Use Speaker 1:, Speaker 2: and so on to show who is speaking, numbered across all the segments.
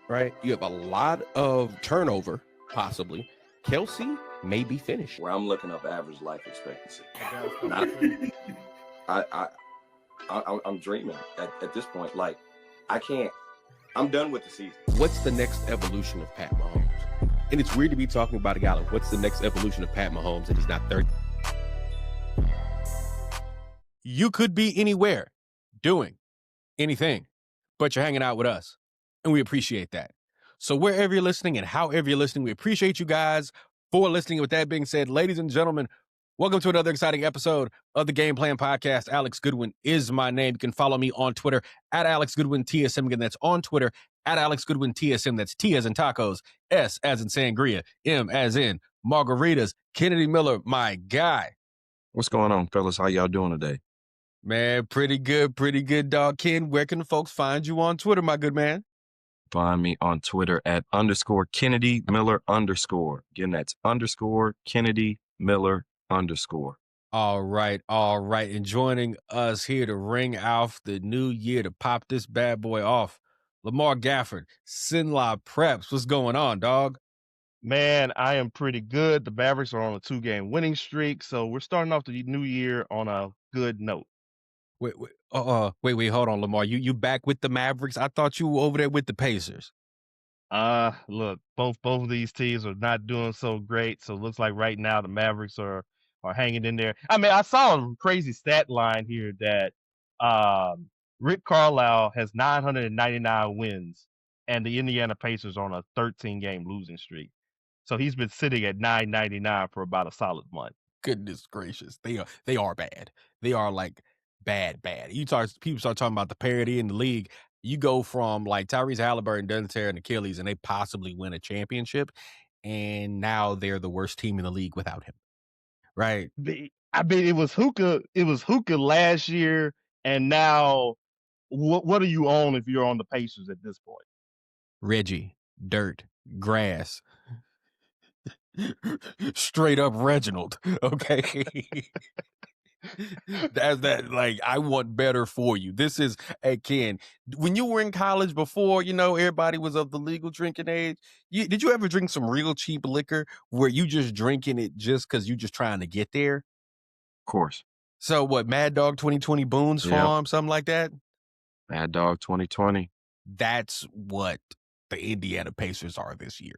Speaker 1: right? You have a lot of turnover, possibly. Kelsey may be finished.
Speaker 2: Where I'm looking up average life expectancy. I'm dreaming at this point. Like, I can't. I'm done with the season.
Speaker 1: What's the next evolution of Pat Mahomes? And it's weird to be talking about a guy like, what's the next evolution of Pat Mahomes, and he's not 30. You could be anywhere doing anything, but you're hanging out with us, and we appreciate that. So wherever you're listening and however you're listening, we appreciate you guys for listening. With that being said, ladies and gentlemen, welcome to another exciting episode of the Game Plan Podcast. Alex Goodwin is my name. You can follow me on Twitter at Alex Goodwin TSM. Again, that's on Twitter at Alex Goodwin TSM. That's T as in tacos, S as in sangria, M as in margaritas. Kennedy Miller, my guy.
Speaker 3: What's going on, fellas? How y'all doing today?
Speaker 1: Man, pretty good, dog. Ken, where can the folks find you on Twitter, my good man?
Speaker 3: Find me on Twitter at _Kennedy Miller _. Again, that's _Kennedy Miller _.
Speaker 1: All right. And joining us here to ring off the new year, to pop this bad boy off, LaMar Gafford, Sinla Preps. What's going on, dog?
Speaker 4: Man, I am pretty good. The Mavericks are on a 2-game winning streak, so we're starting off the new year on a good note.
Speaker 1: Wait, hold on, Lamar. You back with the Mavericks? I thought you were over there with the Pacers.
Speaker 4: Look, both of these teams are not doing so great, so it looks like right now the Mavericks are hanging in there. I mean, I saw a crazy stat line here that Rick Carlisle has 999 wins, and the Indiana Pacers are on a 13-game losing streak. So he's been sitting at 999 for about a solid month.
Speaker 1: Goodness gracious, they are bad. They are like bad. People start talking about the parity in the league. You go from like Tyrese Halliburton doesn't tear an Achilles, and they possibly win a championship, and now they're the worst team in the league without him. Right?
Speaker 4: I mean, it was Hookah. It was Hookah last year, and now what are you on if you're on the Pacers at this point?
Speaker 1: Reggie, dirt, grass. Straight up Reginald, okay? That's that. Like, I want better for you. This is, Ken, when you were in college before, everybody was of the legal drinking age. Did you ever drink some real cheap liquor where you just drinking it just because you just trying to get there?
Speaker 3: Of course.
Speaker 1: So what, Mad Dog 2020 Boone's Farm, something like that?
Speaker 3: Mad Dog 2020.
Speaker 1: That's what the Indiana Pacers are this year.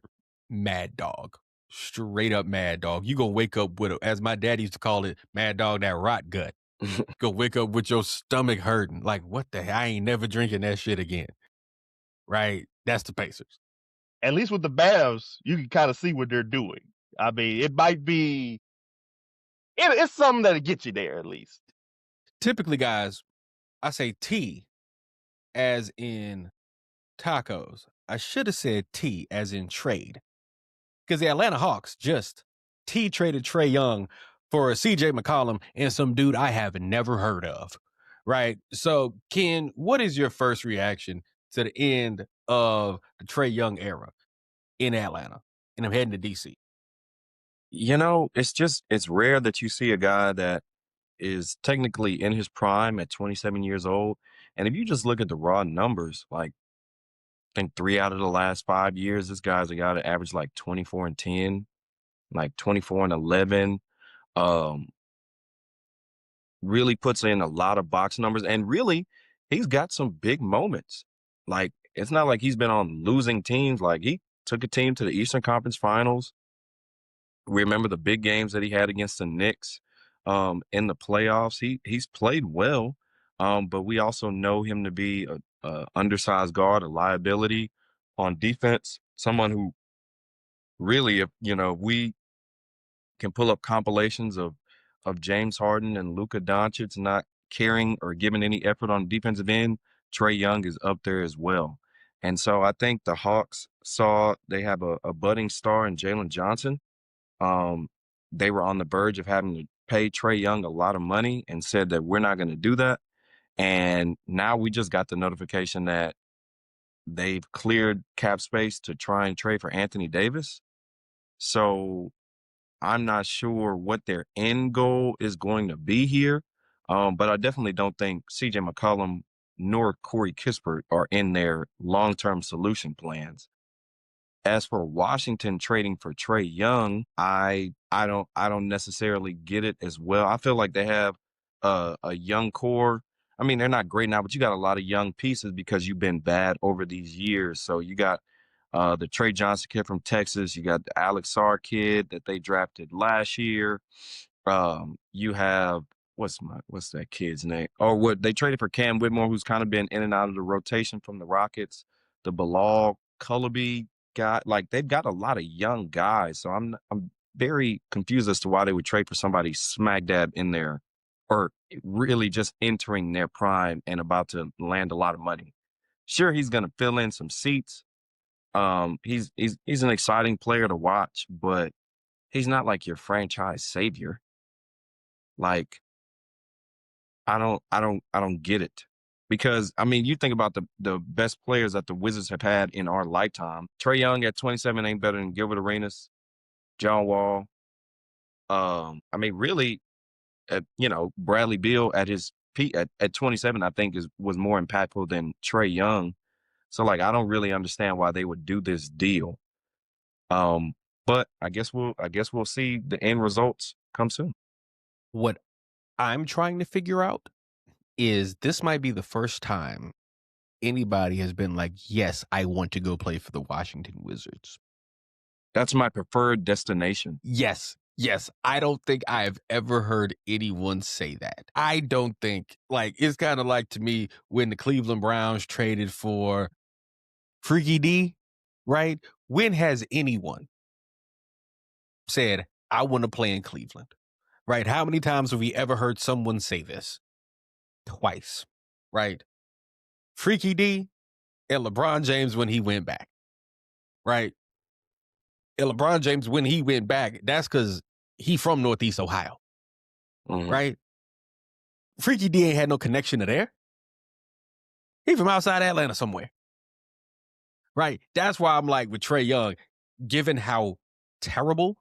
Speaker 1: Mad Dog. Straight up Mad Dog. You gonna wake up with, as my dad used to call it, Mad Dog, that rot gut. Go wake up with your stomach hurting. Like, what the hell? I ain't never drinking that shit again. Right? That's the Pacers.
Speaker 4: At least with the Mavs, you can kind of see what they're doing. I mean, it might be, it's something that'll get you there at least.
Speaker 1: Typically, guys, I say T as in tacos. I should have said T as in trade. Because the Atlanta Hawks just traded Trae Young for a CJ McCollum and some dude I have never heard of, right? So, Ken, what is your first reaction to the end of the Trae Young era in Atlanta? And I'm heading to D.C.
Speaker 3: It's rare that you see a guy that is technically in his prime at 27 years old. And if you just look at the raw numbers, like, I think 3 out of the last 5 years, this guy's a guy that averaged like 24 and 10, like 24 and 11. Really puts in a lot of box numbers, and really, he's got some big moments. Like, it's not like he's been on losing teams. Like, he took a team to the Eastern Conference Finals. We remember the big games that he had against the Knicks in the playoffs. He's played well, but we also know him to be a undersized guard, a liability on defense, someone who really, if we can pull up compilations of James Harden and Luka Doncic not caring or giving any effort on the defensive end, Trae Young is up there as well. And so I think the Hawks saw they have a budding star in Jalen Johnson. They were on the verge of having to pay Trae Young a lot of money and said that we're not going to do that. And now we just got the notification that they've cleared cap space to try and trade for Anthony Davis. So I'm not sure what their end goal is going to be here. But I definitely don't think CJ McCollum nor Corey Kispert are in their long-term solution plans. As for Washington trading for Trae Young, I don't necessarily get it as well. I feel like they have a young core. I mean, they're not great now, but you got a lot of young pieces because you've been bad over these years. So you got the Trey Johnson kid from Texas. You got the Alex Sarr kid that they drafted last year. You have what's that kid's name? Or what they traded for Cam Whitmore, who's kind of been in and out of the rotation from the Rockets. The Bilal Cullaby guy, like they've got a lot of young guys. So I'm very confused as to why they would trade for somebody smack dab in there, or really just entering their prime and about to land a lot of money. Sure, he's going to fill in some seats. He's an exciting player to watch, but he's not like your franchise savior. Like, I don't get it. Because I mean, you think about the best players that the Wizards have had in our lifetime. Trae Young at 27 ain't better than Gilbert Arenas, John Wall. I mean, really, Bradley Beal at his peak at 27, I think was more impactful than Trae Young. So like, I don't really understand why they would do this deal. But I guess we'll see the end results come soon.
Speaker 1: What I'm trying to figure out is this might be the first time anybody has been like, yes, I want to go play for the Washington Wizards.
Speaker 3: That's my preferred destination.
Speaker 1: Yes. I don't think I've ever heard anyone say that. I don't think, like, it's kind of like to me when the Cleveland Browns traded for Freaky D, right? When has anyone said, I want to play in Cleveland, right? How many times have we ever heard someone say this? Twice, right? Freaky D and LeBron James when he went back, right? And LeBron James when he went back, that's because he from Northeast Ohio, right? Freaky D ain't had no connection to there. He from outside Atlanta somewhere, right? That's why I'm like with Trae Young, given how terrible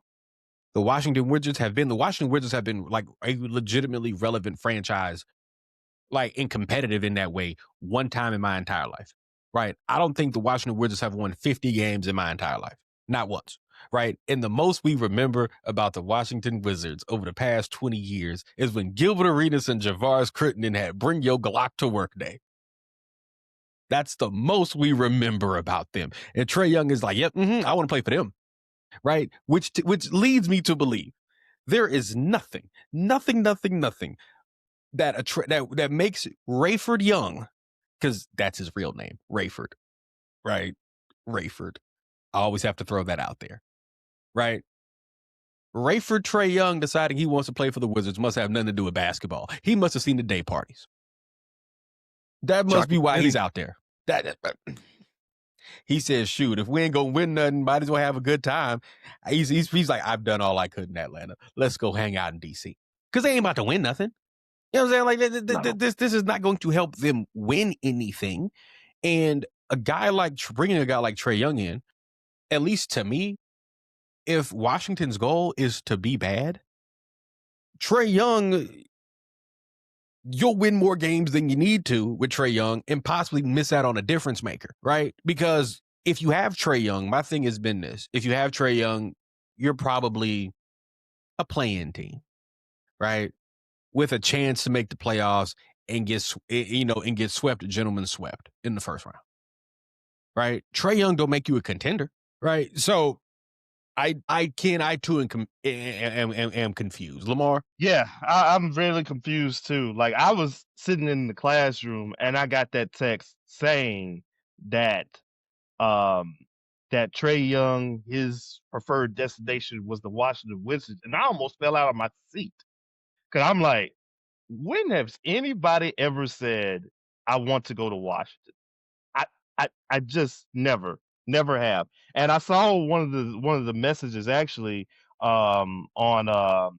Speaker 1: the Washington Wizards have been like a legitimately relevant franchise, like and competitive in that way one time in my entire life, right? I don't think the Washington Wizards have won 50 games in my entire life. Not once, right? And the most we remember about the Washington Wizards over the past 20 years is when Gilbert Arenas and Javaris Crittenton had Bring Your Glock to Work Day. That's the most we remember about them. And Trae Young is like, yep, I want to play for them, right? Which leads me to believe there is nothing that makes Rayford Young, because that's his real name, Rayford, right? Rayford. I always have to throw that out there, right? Rayford Trae Young deciding he wants to play for the Wizards must have nothing to do with basketball. He must have seen the day parties. That must be why he's out there. He says, shoot, if we ain't gonna win nothing, might as well have a good time. He's like, I've done all I could in Atlanta. Let's go hang out in DC. Because they ain't about to win nothing. You know what I'm saying? Like this is not going to help them win anything. And bringing a guy like Trae Young in, at least to me, if Washington's goal is to be bad, Trae Young, you'll win more games than you need to with Trae Young and possibly miss out on a difference maker, right? Because if you have Trae Young, my thing has been this. If you have Trae Young, you're probably a play-in team, right? With a chance to make the playoffs and get swept, gentlemen swept in the first round, right? Trae Young don't make you a contender, right? So I too am confused. LaMar?
Speaker 4: Yeah, I'm really confused too. Like I was sitting in the classroom and I got that text saying that that Trae Young, his preferred destination was the Washington Wizards, and I almost fell out of my seat. Cause I'm like, when has anybody ever said I want to go to Washington? I just never have. And I saw one of the messages actually on I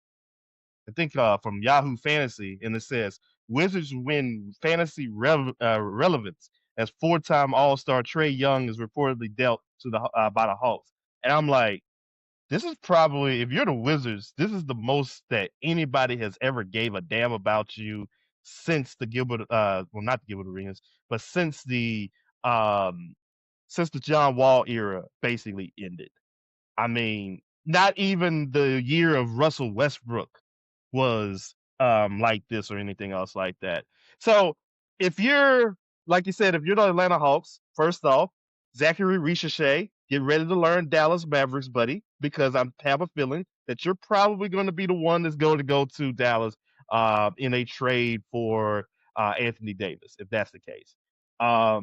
Speaker 4: think from Yahoo Fantasy, and it says Wizards win fantasy relevance as 4-time All-Star Trae Young is reportedly dealt to the by the Hawks. And I'm like, this is probably, if you're the Wizards, this is the most that anybody has ever gave a damn about you since the not the Gilbert Arenas, but since the John Wall era basically ended. I mean, not even the year of Russell Westbrook was like this or anything else like that. So if you're like you said, if you're the Atlanta Hawks, first off, Zachary Ricochet, get ready to learn Dallas Mavericks, buddy, because I have a feeling that you're probably going to be the one that's going to go to Dallas in a trade for Anthony Davis, if that's the case. But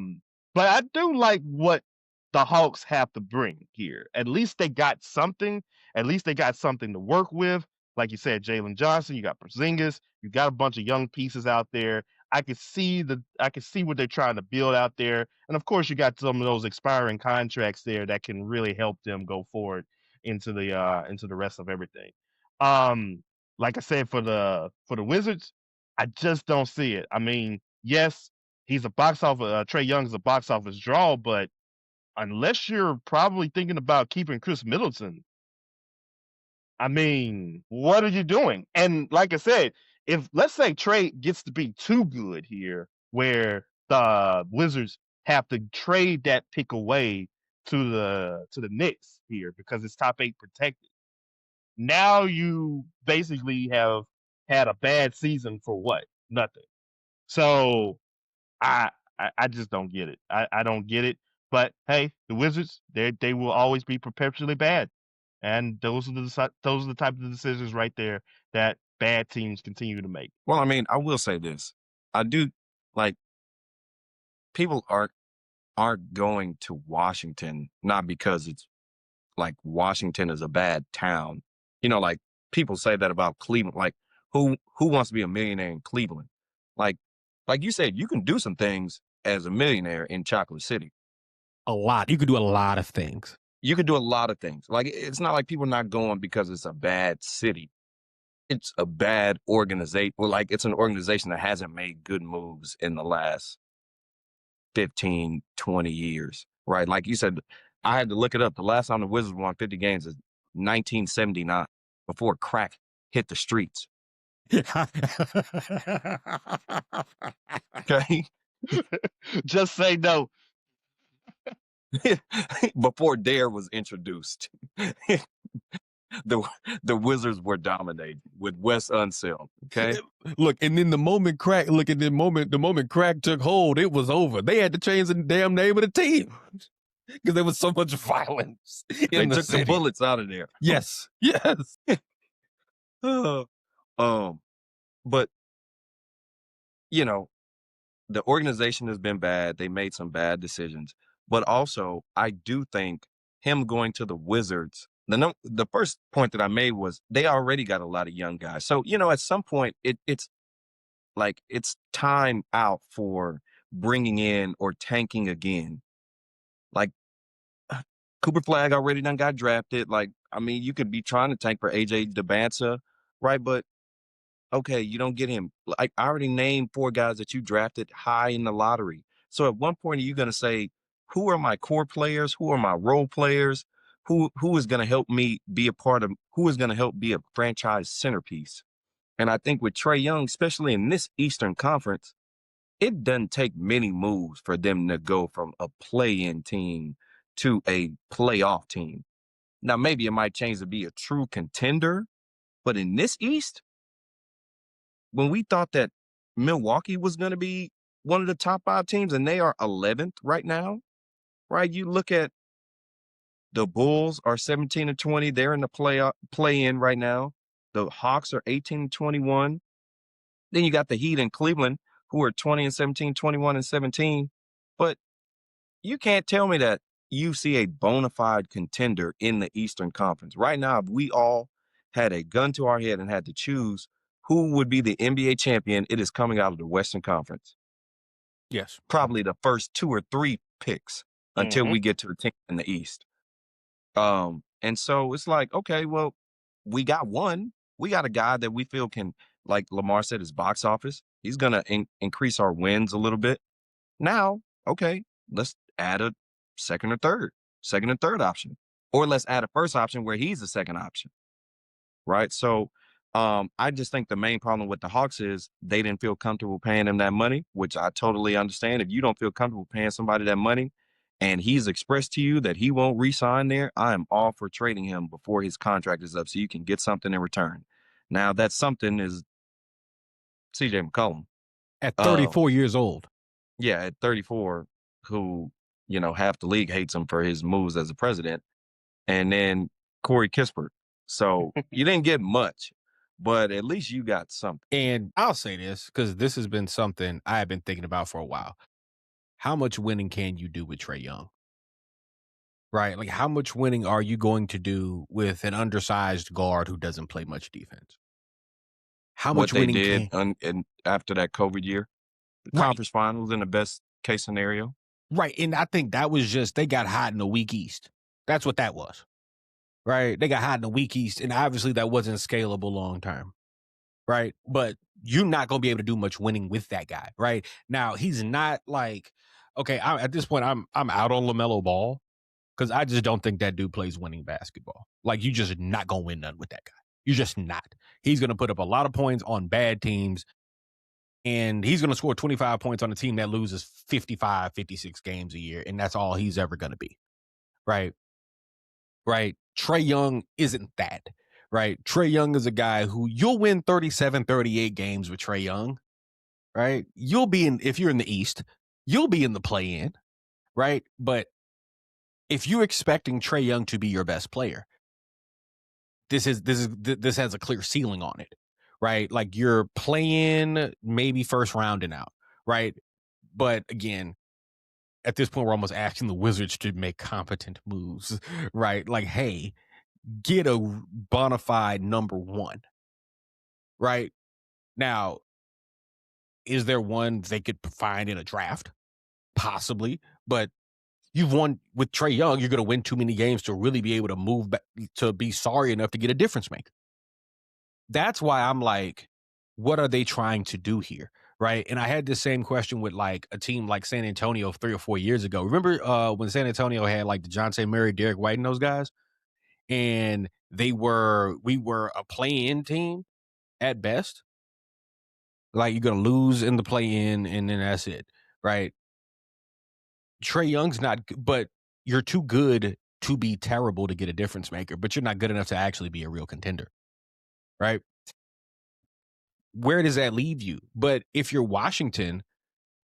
Speaker 4: I do like what the Hawks have to bring here. At least they got something. At least they got something to work with. Like you said, Jalen Johnson, you got Porzingis, you got a bunch of young pieces out there. I can see what they're trying to build out there. And of course you got some of those expiring contracts there that can really help them go forward into the rest of everything. Um like I said, for the Wizards, I just don't see it. I mean, yes, he's a box office Trae Young is a box office draw, but unless you're probably thinking about keeping Chris Middleton, I mean, what are you doing? And like I said, if let's say Trey gets to be too good here, where the Wizards have to trade that pick away to the Knicks here because it's top 8 protected. Now you basically have had a bad season for what? Nothing. So I I just don't get it. I don't get it. But hey, the Wizards, they will always be perpetually bad, and those are the type of decisions right there that bad teams continue to make.
Speaker 3: Well, I mean, I will say this. I do like people aren't going to Washington not because it's like Washington is a bad town. You know, like people say that about Cleveland. Like who wants to be a millionaire in Cleveland? Like like you said, you can do some things as a millionaire in Chocolate City.
Speaker 1: A lot. You could do a lot of things.
Speaker 3: You could do a lot of things. Like it's not like people are not going because it's a bad city. It's a bad organization. Well, like it's an organization that hasn't made good moves in the last 15, 20 years, right? Like you said, I had to look it up. The last time the Wizards won 50 games is 1979, before crack hit the streets. Okay.
Speaker 4: Just say no.
Speaker 3: Before Dare was introduced. The Wizards were dominated with Wes Unseld. Okay.
Speaker 1: Look, and then the moment crack took hold, it was over. They had to change the damn name of the team because there was so much violence in
Speaker 3: They took
Speaker 1: city.
Speaker 3: the bullets out of there.
Speaker 1: Yes.
Speaker 3: But you know, the organization has been bad. They made some bad decisions. But also, I do think him going to the Wizards, the first point that I made was they already got a lot of young guys. So, you know, at some point, it's like it's time out for bringing in or tanking again. Like Cooper Flag already done got drafted. Like, I mean, you could be trying to tank for AJ DeBanza, right? But okay, you don't get him. Like I already named 4 guys that you drafted high in the lottery. So at one point, are you going to say, who are my core players? Who are my role players? Who is going to help me be a part of? Who is going to help be a franchise centerpiece? And I think with Trae Young, especially in this Eastern Conference, it doesn't take many moves for them to go from a play-in team to a playoff team. Now, maybe it might change to be a true contender, but in this East, when we thought that Milwaukee was going to be one of the top 5 teams and they are 11th right now, right? You look at the Bulls are 17-20. They're in the play-in right now. The Hawks are 18-21. Then you got the Heat in Cleveland who are 20-17, 21-17. But you can't tell me that you see a bona fide contender in the Eastern Conference. Right now, if we all had a gun to our head and had to choose who would be the NBA champion, it is coming out of the Western Conference.
Speaker 1: Yes.
Speaker 3: Probably the first 2 or 3 picks until we get to the team in the East. And so it's like, okay, well, we got one. We got a guy that we feel can, like LaMar said, his box office. He's going to increase our wins a little bit. Now, okay, let's add a second and third option. Or let's add a first option where he's the second option. Right? So I just think the main problem with the Hawks is they didn't feel comfortable paying him that money, which I totally understand. If you don't feel comfortable paying somebody that money and he's expressed to you that he won't re-sign there, I am all for trading him before his contract is up so you can get something in return. Now, that something is CJ McCollum.
Speaker 1: At
Speaker 3: Uh,
Speaker 1: 34 years old.
Speaker 3: yeah, at 34, who, half the league hates him for his moves as a president. And then Corey Kispert. So you didn't get much, but at least you got something.
Speaker 1: And I'll say this because this has been something I have been thinking about for a while. How much winning can you do with Trae Young? Right? Like, how much winning are you going to do with an undersized guard who doesn't play much defense? How
Speaker 3: What
Speaker 1: much
Speaker 3: they
Speaker 1: winning
Speaker 3: did
Speaker 1: can
Speaker 3: and after that COVID year, the
Speaker 1: right,
Speaker 3: conference finals in the best case scenario.
Speaker 1: right. And I think that was just they got hot in the weak East. That's what that was. Right? They got hot in the weak East, and obviously that wasn't scalable long term. Right? But you're not going to be able to do much winning with that guy. Right? Now, he's not like okay, at this point I'm out on LaMelo Ball because I just don't think that dude plays winning basketball. Like, you just not going to win none with that guy. You're just not. He's going to put up a lot of points on bad teams, and he's going to score 25 points on a team that loses 55, 56 games a year, and that's all he's ever going to be. Right? Right? Trae Young isn't that. Right? Trae Young is a guy who you'll win 37, 38 games with Trae Young. Right? You'll be in, if you're in the East, you'll be in the play-in. Right? But if you're expecting Trae Young to be your best player, this has a clear ceiling on it, right? Like, you're playing maybe first round and out, right? But again, at this point, we're almost asking the Wizards to make competent moves, right? Like, hey, get a bona fide number one, right? Now, is there one they could find in a draft? Possibly, but you've won with Trae Young. You're going to win too many games to really be able to move back, to be sorry enough to get a difference maker. That's why I'm like, what are they trying to do here? Right. And I had the same question with like a team like San Antonio 3 or 4 years ago. Remember when San Antonio had like DeJounte Murray, Derek White, and those guys? And we were a play-in team at best. Like, you're going to lose in the play-in and then that's it. Right. Trae Young's not, but you're too good to be terrible to get a difference maker, but you're not good enough to actually be a real contender. Right. Where does that leave you? But if you're Washington,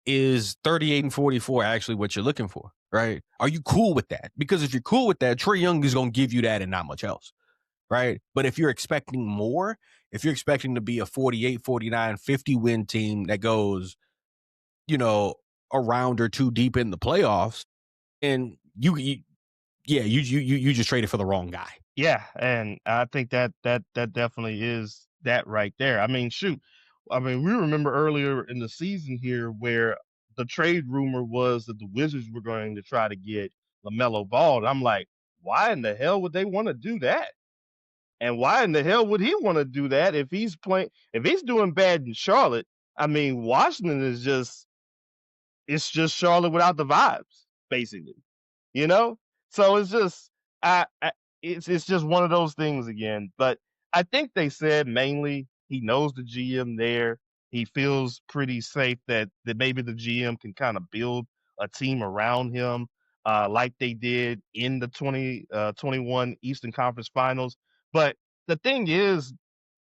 Speaker 1: is 38 and 44 actually what you're looking for, right? Are you cool with that? Because if you're cool with that, Trae Young is going to give you that and not much else, right? But if you're expecting more, if you're expecting to be a 48, 49, 50 win team that goes, a round or two deep in the playoffs, and you just traded for the wrong guy.
Speaker 4: Yeah, and I think that definitely is that right there. I mean, shoot. I mean, we remember earlier in the season here where the trade rumor was that the Wizards were going to try to get LaMelo Ball. And I'm like, why in the hell would they want to do that? And why in the hell would he want to do that if he's doing bad in Charlotte? I mean, Washington is it's just Charlotte without the vibes, basically. So it's just it's just one of those things again. But I think they said mainly he knows the GM there. He feels pretty safe that maybe the GM can kind of build a team around him, like they did in the 2021 Eastern Conference Finals. But the thing is,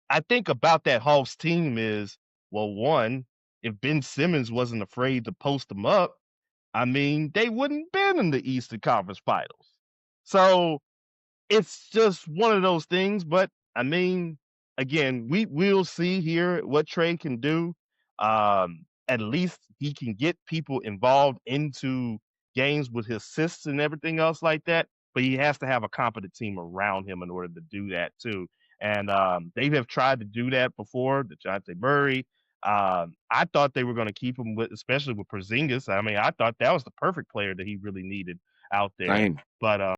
Speaker 4: I think about that Hawks team is, well, one, if Ben Simmons wasn't afraid to post them up, I mean, they wouldn't been in the Eastern Conference Finals. So it's just one of those things. But I mean, again, we'll see here what Trey can do. At least he can get people involved into games with his assists and everything else like that. But he has to have a competent team around him in order to do that too. And they have tried to do that before. DeJounte Murray. I thought they were going to keep him especially with Porzingis. I mean, I thought that was the perfect player that he really needed out there.
Speaker 3: Same.
Speaker 4: But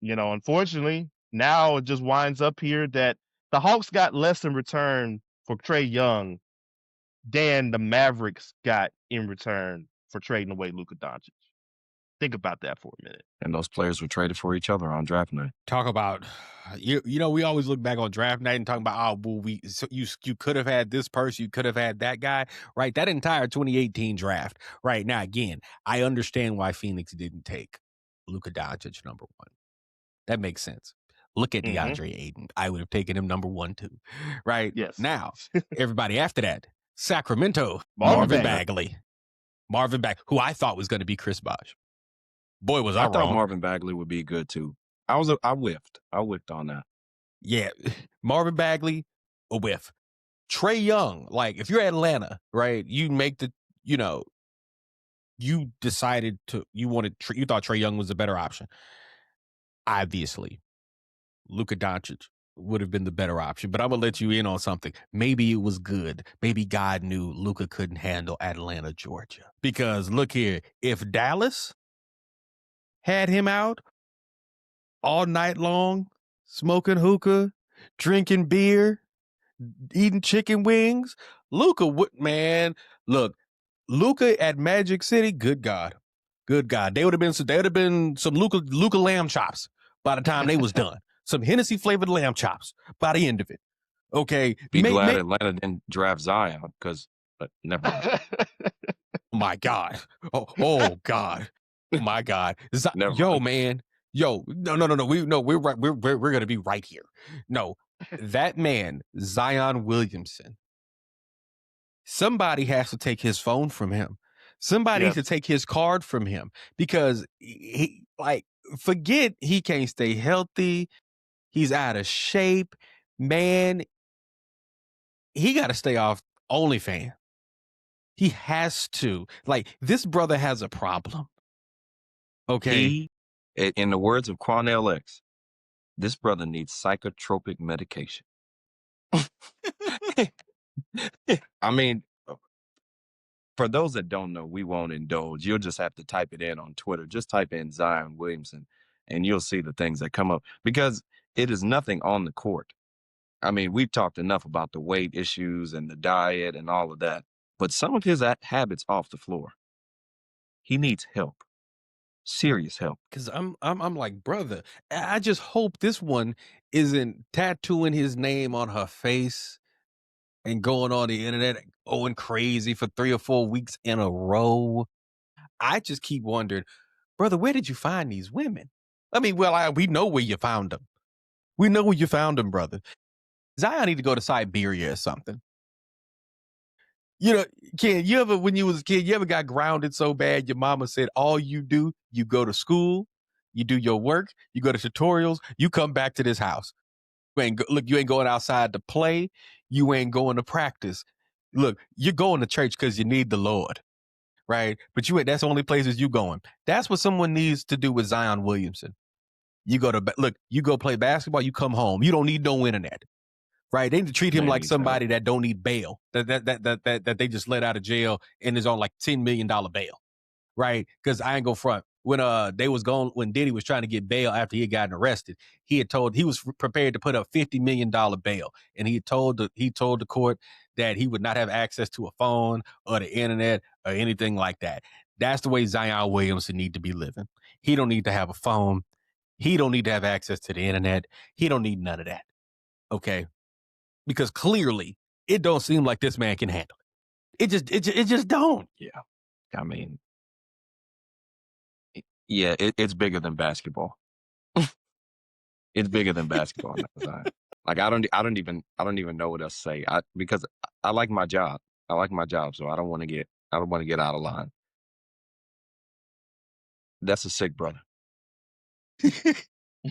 Speaker 4: unfortunately, now it just winds up here that the Hawks got less in return for Trae Young than the Mavericks got in return for trading away Luka Doncic. Think about that for a minute.
Speaker 3: And those players were traded for each other on draft night.
Speaker 1: Talk about, you know, we always look back on draft night and talk about, oh, well, you could have had this person, you could have had that guy, right? That entire 2018 draft, right? Now, again, I understand why Phoenix didn't take Luka Doncic number 1. That makes sense. Look at DeAndre Ayton. I would have taken him number 1 too, right?
Speaker 4: Yes.
Speaker 1: Now, everybody after that, Sacramento,
Speaker 4: Marvin
Speaker 1: Bagley, who I thought was going to be Chris Bosh. Boy, was I
Speaker 3: I
Speaker 1: wrong.
Speaker 3: thought Marvin Bagley would be good too. I whiffed on that.
Speaker 1: Yeah, Marvin Bagley, a whiff. Trae Young, like if you're Atlanta, right? You make the, you know, you decided to, you thought Trae Young was a better option. Obviously, Luka Doncic would have been the better option, but I'm gonna let you in on something. Maybe it was good. Maybe God knew Luka couldn't handle Atlanta, Georgia. Because look here, if Dallas had him out all night long, smoking hookah, drinking beer, eating chicken wings, Luka would, man, look, Luka at Magic City, good God. They would have been some Luka lamb chops by the time they was done. Some Hennessy flavored lamb chops by the end of it. Okay.
Speaker 3: Be glad Atlanta didn't draft Zion because, but never mind.
Speaker 1: My God. Oh God. My God. Yo, man. Yo, no. We're right. We're gonna be right here. No, that man, Zion Williamson. Somebody has to take his phone from him. Somebody needs to take his card from him because forget he can't stay healthy. He's out of shape, man. He got to stay off OnlyFans. He has to. Like, this brother has a problem. Okay.
Speaker 3: In the words of Quanell X, this brother needs psychotropic medication. I mean, for those that don't know, we won't indulge. You'll just have to type it in on Twitter. Just type in Zion Williamson, and you'll see the things that come up because it is nothing on the court. I mean, we've talked enough about the weight issues and the diet and all of that, but some of his habits off the floor, he needs help. Serious help.
Speaker 1: Because I'm like, brother, I just hope this one isn't tattooing his name on her face and going on the internet going crazy for 3 or 4 weeks in a row. I just keep wondering, brother, where did you find these women? I mean, we know where you found them. We know where you found them, brother. Zion need to go to Siberia or something. You know, Ken, when you was a kid, you ever got grounded so bad your mama said all you do, you go to school, you do your work, you go to tutorials, you come back to this house. You ain't going outside to play. You ain't going to practice. Look, you're going to church because you need the Lord, right? But that's the only places you going. That's what someone needs to do with Zion Williamson. You go play basketball, you come home. You don't need no internet, right? They need to treat him like somebody that don't need bail, that they just let out of jail and is on like $10 million bail, right? Because I ain't go front. When when Diddy was trying to get bail after he had gotten arrested, he was prepared to put up $50 million bail, and he told the court that he would not have access to a phone or the internet or anything like that. That's the way Zion Williamson need to be living. He don't need to have a phone. He don't need to have access to the internet. He don't need none of that. Okay, because clearly it don't seem like this man can handle it. It just don't.
Speaker 3: Yeah, I mean. Yeah, it's bigger than basketball. It's bigger than basketball. Like I don't even know what else to say. Because I like my job. So I don't want to get out of line. That's a sick brother.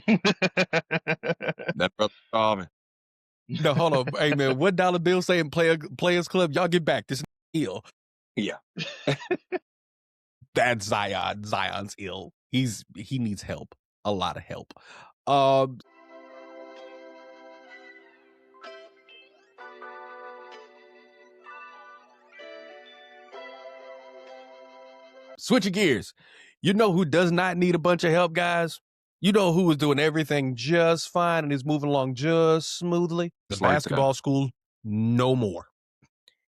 Speaker 3: That brother starving.
Speaker 1: No, hold on. Hey man, what dollar bill saying Players Club? Y'all get back. This is ill.
Speaker 3: Yeah.
Speaker 1: That's Zion. Zion's ill. He needs help. A lot of help. Switching gears. You know who does not need a bunch of help, guys? You know who is doing everything just fine and is moving along just smoothly? The basketball school, no more.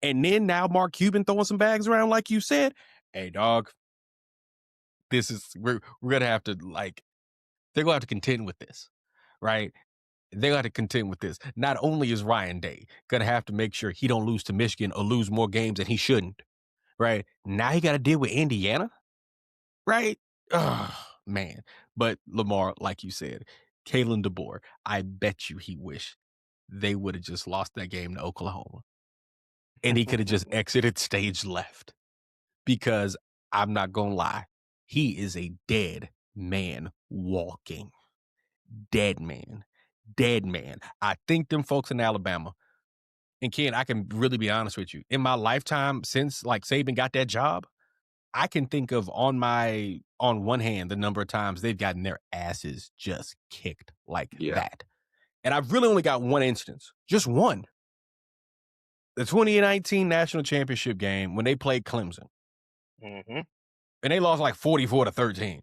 Speaker 1: And then now Mark Cuban throwing some bags around like you said. Hey, dog. we're gonna have to like they're gonna have to contend with this, right? They're gonna have to contend with this. Not only is Ryan Day gonna have to make sure he don't lose to Michigan or lose more games than he shouldn't, right? Now he got to deal with Indiana, right? Oh, man. But LaMar, like you said, Kalen DeBoer, I bet you he wished they would have just lost that game to Oklahoma. And he could have just exited stage left. Because I'm not going to lie, he is a dead man walking. Dead man. Dead man. I think them folks in Alabama, and Ken, I can really be honest with you. In my lifetime, since like Saban got that job, I can think of on one hand the number of times they've gotten their asses just kicked like that. And I've really only got one instance, just one. The 2019 national championship game when they played Clemson.
Speaker 4: Mm-hmm.
Speaker 1: And they lost like 44-13,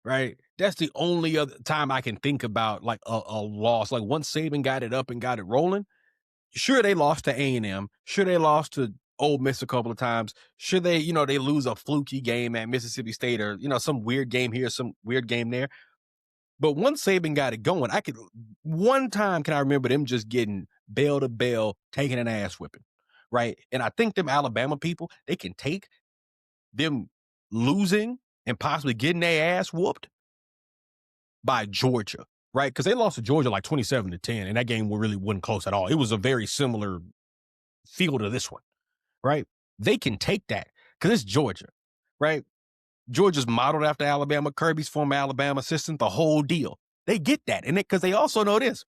Speaker 1: right? That's the only other time I can think about like a loss. Like once Saban got it up and got it rolling, sure they lost to A&M. Sure they lost to Ole Miss a couple of times. Sure they lose a fluky game at Mississippi State or, some weird game here, some weird game there. But once Saban got it going, one time can I remember them just getting bell to bell, taking an ass whipping, right? And I think them Alabama people, they can take them losing and possibly getting their ass whooped by Georgia, right? Because they lost to Georgia like 27-10, and that game really wasn't close at all. It was a very similar feel to this one, right? They can take that because it's Georgia, right? Georgia's modeled after Alabama. Kirby's former Alabama assistant, the whole deal. They get that. And because they also know this,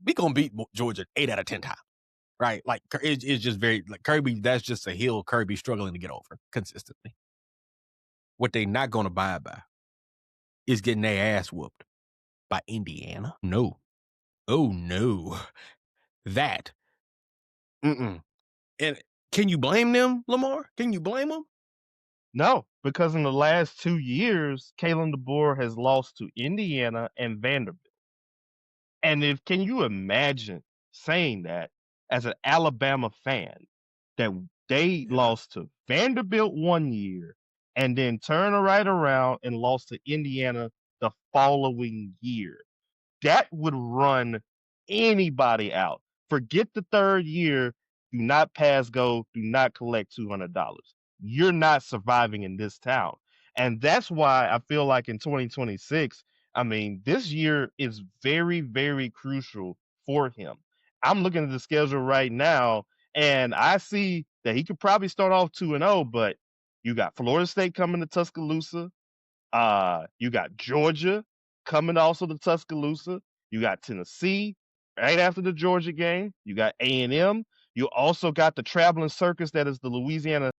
Speaker 1: we going to beat Georgia 8 out of 10 times, right? Like, it's just very, like Kirby, that's just a hill Kirby's struggling to get over consistently. What they not going to abide by is getting their ass whooped by Indiana. No. Oh, no. That. And can you blame them, LaMar? Can you blame them?
Speaker 4: No, because in the last 2 years, Kalen DeBoer has lost to Indiana and Vanderbilt. And can you imagine saying that as an Alabama fan, that they lost to Vanderbilt 1 year and then turn right around and lost to Indiana the following year? That would run anybody out. Forget the third year. Do not pass go. Do not collect $200. You're not surviving in this town. And that's why I feel like in 2026, I mean, this year is very, very crucial for him. I'm looking at the schedule right now, and I see that he could probably start off 2-0, but you got Florida State coming to Tuscaloosa. You got Georgia coming also to Tuscaloosa. You got Tennessee right after the Georgia game. You got A&M. You also got the traveling circus that is the Louisiana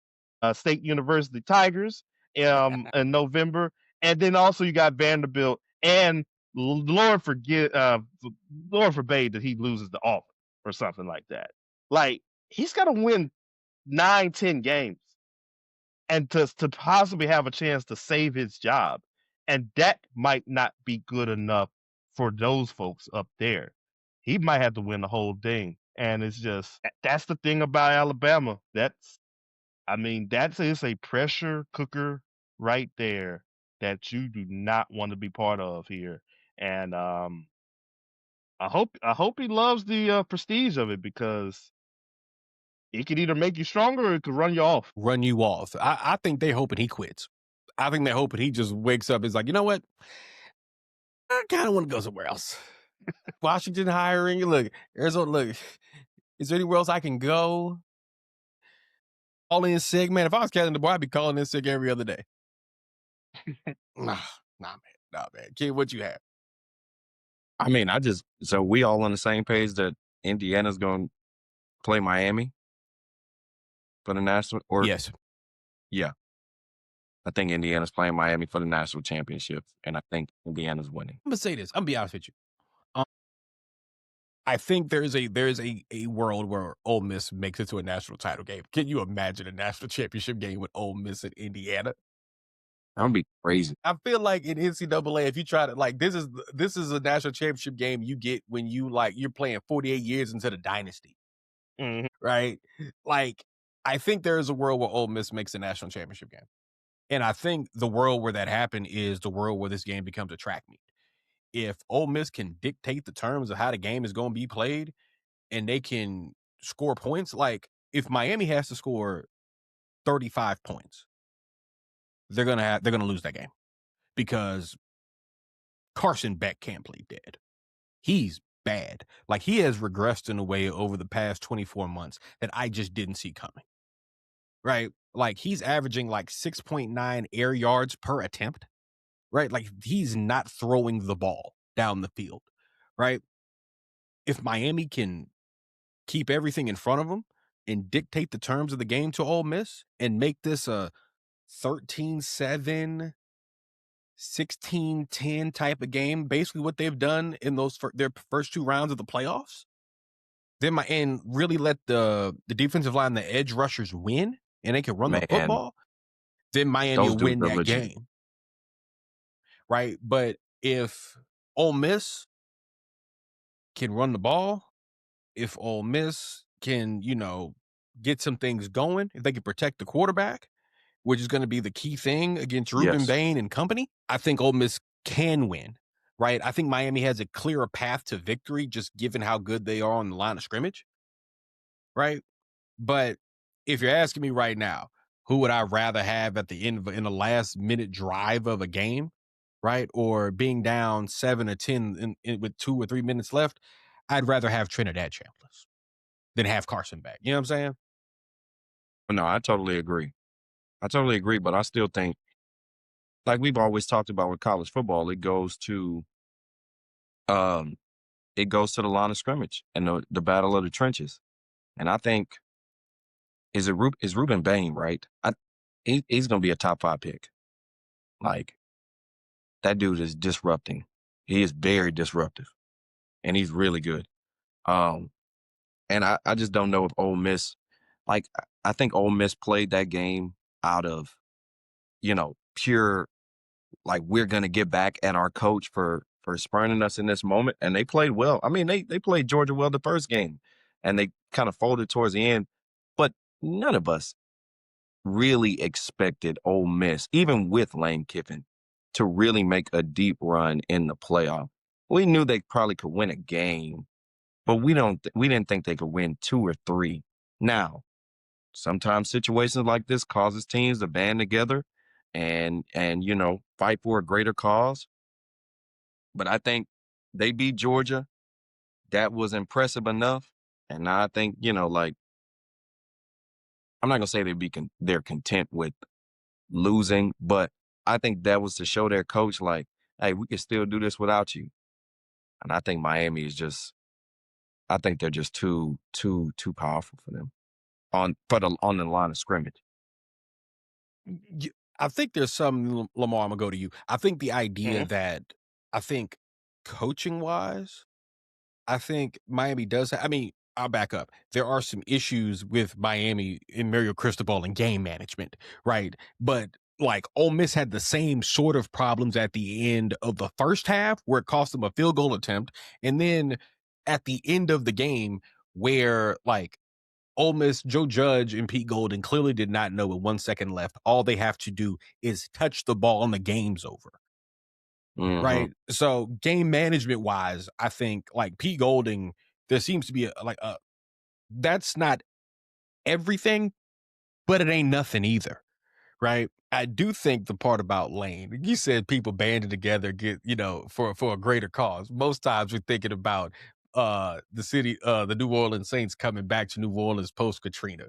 Speaker 4: State University Tigers in November, and then also you got Vanderbilt. And Lord forbade that he loses the offer or something like that. Like he's got to win 9-10 games and to possibly have a chance to save his job. And that might not be good enough for those folks up there. He might have to win the whole thing. And it's just that's the thing about Alabama. That is a pressure cooker right there that you do not want to be part of here. And I hope he loves the prestige of it, because it could either make you stronger or it could run you off.
Speaker 1: Run you off. I think they're hoping he quits. I think they're hoping he just wakes up and is like, you know what? I kind of want to go somewhere else. Washington hiring. Look, Arizona, look, is there anywhere else I can go? Call in sick, man. If I was Kevin DeBoer, I'd be calling in sick every other day. Nah, man. Kid, what you have?
Speaker 3: I mean, so we all on the same page that Indiana's going to play Miami for the national, or
Speaker 1: yes.
Speaker 3: Yeah. I think Indiana's playing Miami for the national championship, and I think Indiana's winning.
Speaker 1: I'm gonna say this. I'm gonna be honest with you. I think there's a world where Ole Miss makes it to a national title game. Can you imagine a national championship game with Ole Miss and Indiana?
Speaker 3: That would be crazy.
Speaker 1: I feel like in NCAA, if you try to like, this is a national championship game you get when you're playing 48 years into the dynasty, right? Like, I think there is a world where Ole Miss makes a national championship game. And I think the world where that happened is the world where this game becomes a track meet. If Ole Miss can dictate the terms of how the game is going to be played and they can score points, like if Miami has to score 35 points, they're going to lose that game because Carson Beck can't play dead. He's bad. Like he has regressed in a way over the past 24 months that I just didn't see coming. Right? Like he's averaging like 6.9 air yards per attempt. Right? Like he's not throwing the ball down the field. Right? If Miami can keep everything in front of them and dictate the terms of the game to Ole Miss and make this a 13-7, 16-10 type of game, basically what they've done in those their first two rounds of the playoffs, then and really let the defensive line, the edge rushers win, and they can run the football, then Miami will win that game. Right? But if Ole Miss can run the ball, if Ole Miss can, get some things going, if they can protect the quarterback, which is going to be the key thing against Ruben Bain and company, I think Ole Miss can win. Right? I think Miami has a clearer path to victory just given how good they are on the line of scrimmage. Right? But if you're asking me right now, who would I rather have at the end in the last minute drive of a game, right? Or being down 7 or 10 with 2 or 3 minutes left, I'd rather have Trinidad Chambliss than have Carson back. You know what I'm saying?
Speaker 3: No, I totally agree. But I still think, like we've always talked about with college football, it goes to the line of scrimmage and the battle of the trenches. And I think is Ruben Bain, right? He's going to be a top 5 pick. Like that dude is disrupting. He is very disruptive, and he's really good. And I just don't know if Ole Miss, like I think Ole Miss played that game out of, pure, like we're gonna get back at our coach for spurning us in this moment, and they played well. I mean, they played Georgia well the first game, and they kind of folded towards the end, but none of us really expected Ole Miss, even with Lane Kiffin, to really make a deep run in the playoff. We knew they probably could win a game, but we didn't think they could win 2 or 3. Now, sometimes situations like this causes teams to band together and fight for a greater cause. But I think they beat Georgia. That was impressive enough. And now I think, like I'm not gonna say they're content with losing, but I think that was to show their coach, like, hey, we can still do this without you. And I think Miami is I think they're just too powerful for them on the line of scrimmage.
Speaker 1: I think there's some, Lamar, I'm gonna go to you. I think the idea that I think coaching wise, I think Miami does. I'll back up. There are some issues with Miami in Mario Cristobal and game management, right? But like Ole Miss had the same sort of problems at the end of the first half where it cost them a field goal attempt. And then at the end of the game where like Ole Miss, Joe Judge and Pete Golden clearly did not know with 1 second left, all they have to do is touch the ball and the game's over. Right. So game management wise, I think like Pete Golding, there seems to be that's not everything, but it ain't nothing either. Right. I do think the part about Lane, you said people banded together, for a greater cause. Most times we're thinking about the New Orleans Saints coming back to New Orleans post Katrina,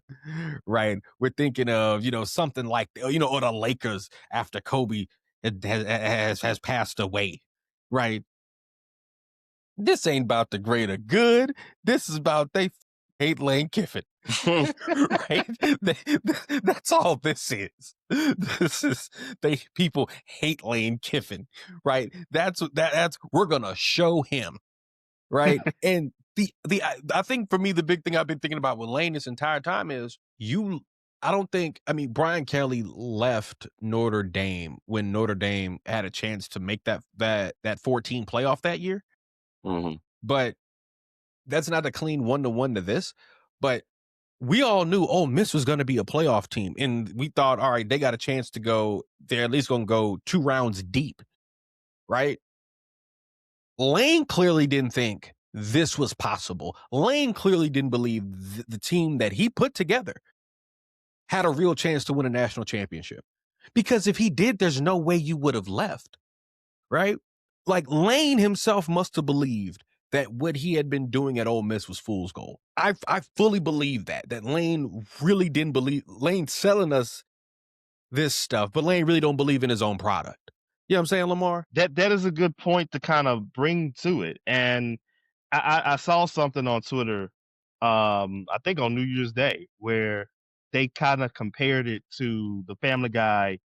Speaker 1: right? We're thinking of, something like, or the Lakers after Kobe has passed away, right? This ain't about the greater good. This is about they hate Lane Kiffin. Right? That's all this is. This is people hate Lane Kiffin, right? That's we're gonna show him, right? And I think for me the big thing I've been thinking about with Lane this entire time is Brian Kelly left Notre Dame when Notre Dame had a chance to make that 14 playoff that year. But that's not a clean 1-to-1 to this. But we all knew Ole Miss was going to be a playoff team, and we thought, all right, they got a chance to go. They're at least going to go 2 rounds deep, right? Lane clearly didn't think this was possible. Lane clearly didn't believe the team that he put together had a real chance to win a national championship. Because if he did, there's no way you would have left, right? Like Lane himself must have believed that what he had been doing at Ole Miss was fool's gold. I fully believe that Lane really didn't believe. Lane's selling us this stuff, but Lane really don't believe in his own product. You know what I'm saying, LaMar?
Speaker 4: That is a good point to kind of bring to it. And I saw something on Twitter, I think on New Year's Day, where they kind of compared it to the Family Guy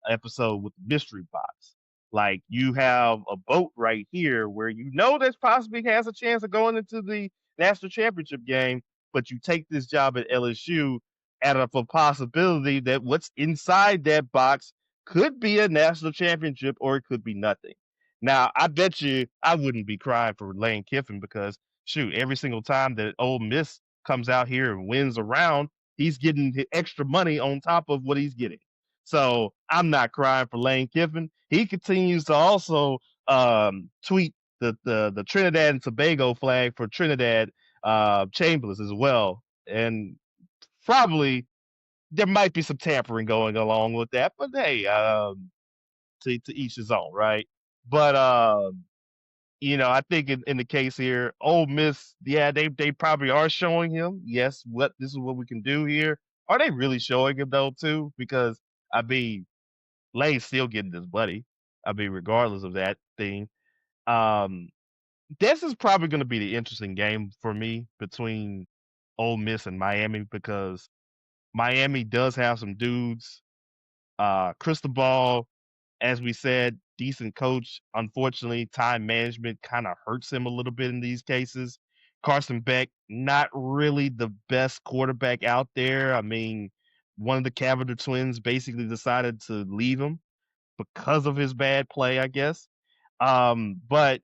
Speaker 4: episode with the mystery box. Like you have a boat right here where you know this possibly has a chance of going into the national championship game, but you take this job at LSU out of a possibility that what's inside that box could be a national championship or it could be nothing. Now, I bet you I wouldn't be crying for Lane Kiffin because shoot, every single time that Ole Miss comes out here and wins a round, he's getting extra money on top of what he's getting. So I'm not crying for Lane Kiffin. He continues to also tweet the Trinidad and Tobago flag for Trinidad Chambliss as well, and probably there might be some tampering going along with that, but hey, to each his own, right? But I think in the case here, Ole Miss, yeah, they probably are showing him, yes, this is what we can do here. Are they really showing him though too? Because I mean, Lane's still getting his buddy. I mean, regardless of that thing. Um, this is probably going to be the interesting game for me between Ole Miss and Miami because Miami does have some dudes. Cristobal, as we said, decent coach. Unfortunately, time management kind of hurts him a little bit in these cases. Carson Beck, not really the best quarterback out there. I mean, one of the Cavalier twins basically decided to leave him because of his bad play, I guess. But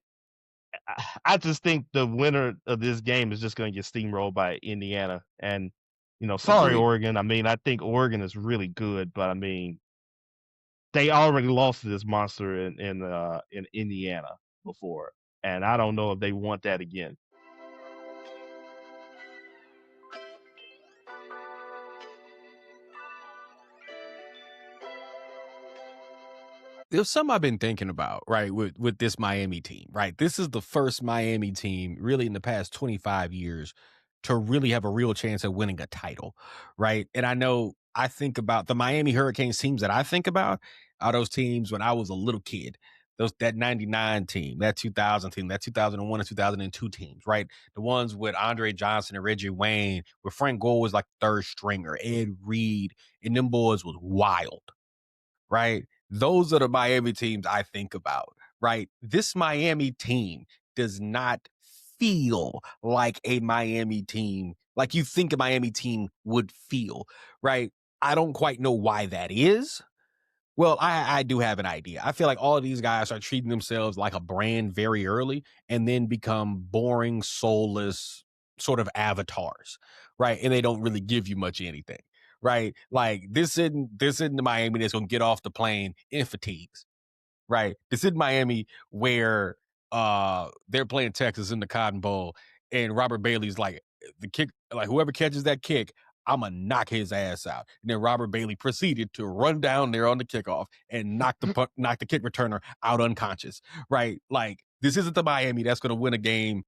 Speaker 4: I just think the winner of this game is just going to get steamrolled by Indiana. And, sorry,
Speaker 2: Agreed.
Speaker 4: Oregon. I mean, I think Oregon is really good, but I mean, they already lost to this monster in Indiana before, and I don't know if they want that again.
Speaker 1: There's something I've been thinking about, right, with this Miami team, right? This is the first Miami team really in the past 25 years to really have a real chance at winning a title, right? And I know I think about the Miami Hurricanes teams that I think about are those teams when I was a little kid. That 99 team, that 2000 team, that 2001 and 2002 teams, right? The ones with Andre Johnson and Reggie Wayne, where Frank Gore was like third stringer, Ed Reed, and them boys was wild, right? Those are the Miami teams I think about, right? This Miami team does not feel like a Miami team, like you think a Miami team would feel, right? I don't quite know why that is. Well, I do have an idea. I feel like all of these guys are treating themselves like a brand very early and then become boring, soulless sort of avatars, right? And they don't really give you much anything, right? Like this isn't the Miami that's gonna get off the plane in fatigues, right? This is Miami where they're playing Texas in the Cotton Bowl and Robert Bailey's like the kick, like whoever catches that kick, I'm gonna knock his ass out. And then Robert Bailey proceeded to run down there on the kickoff and knock the kick returner out unconscious, right? Like this isn't the Miami that's gonna win a game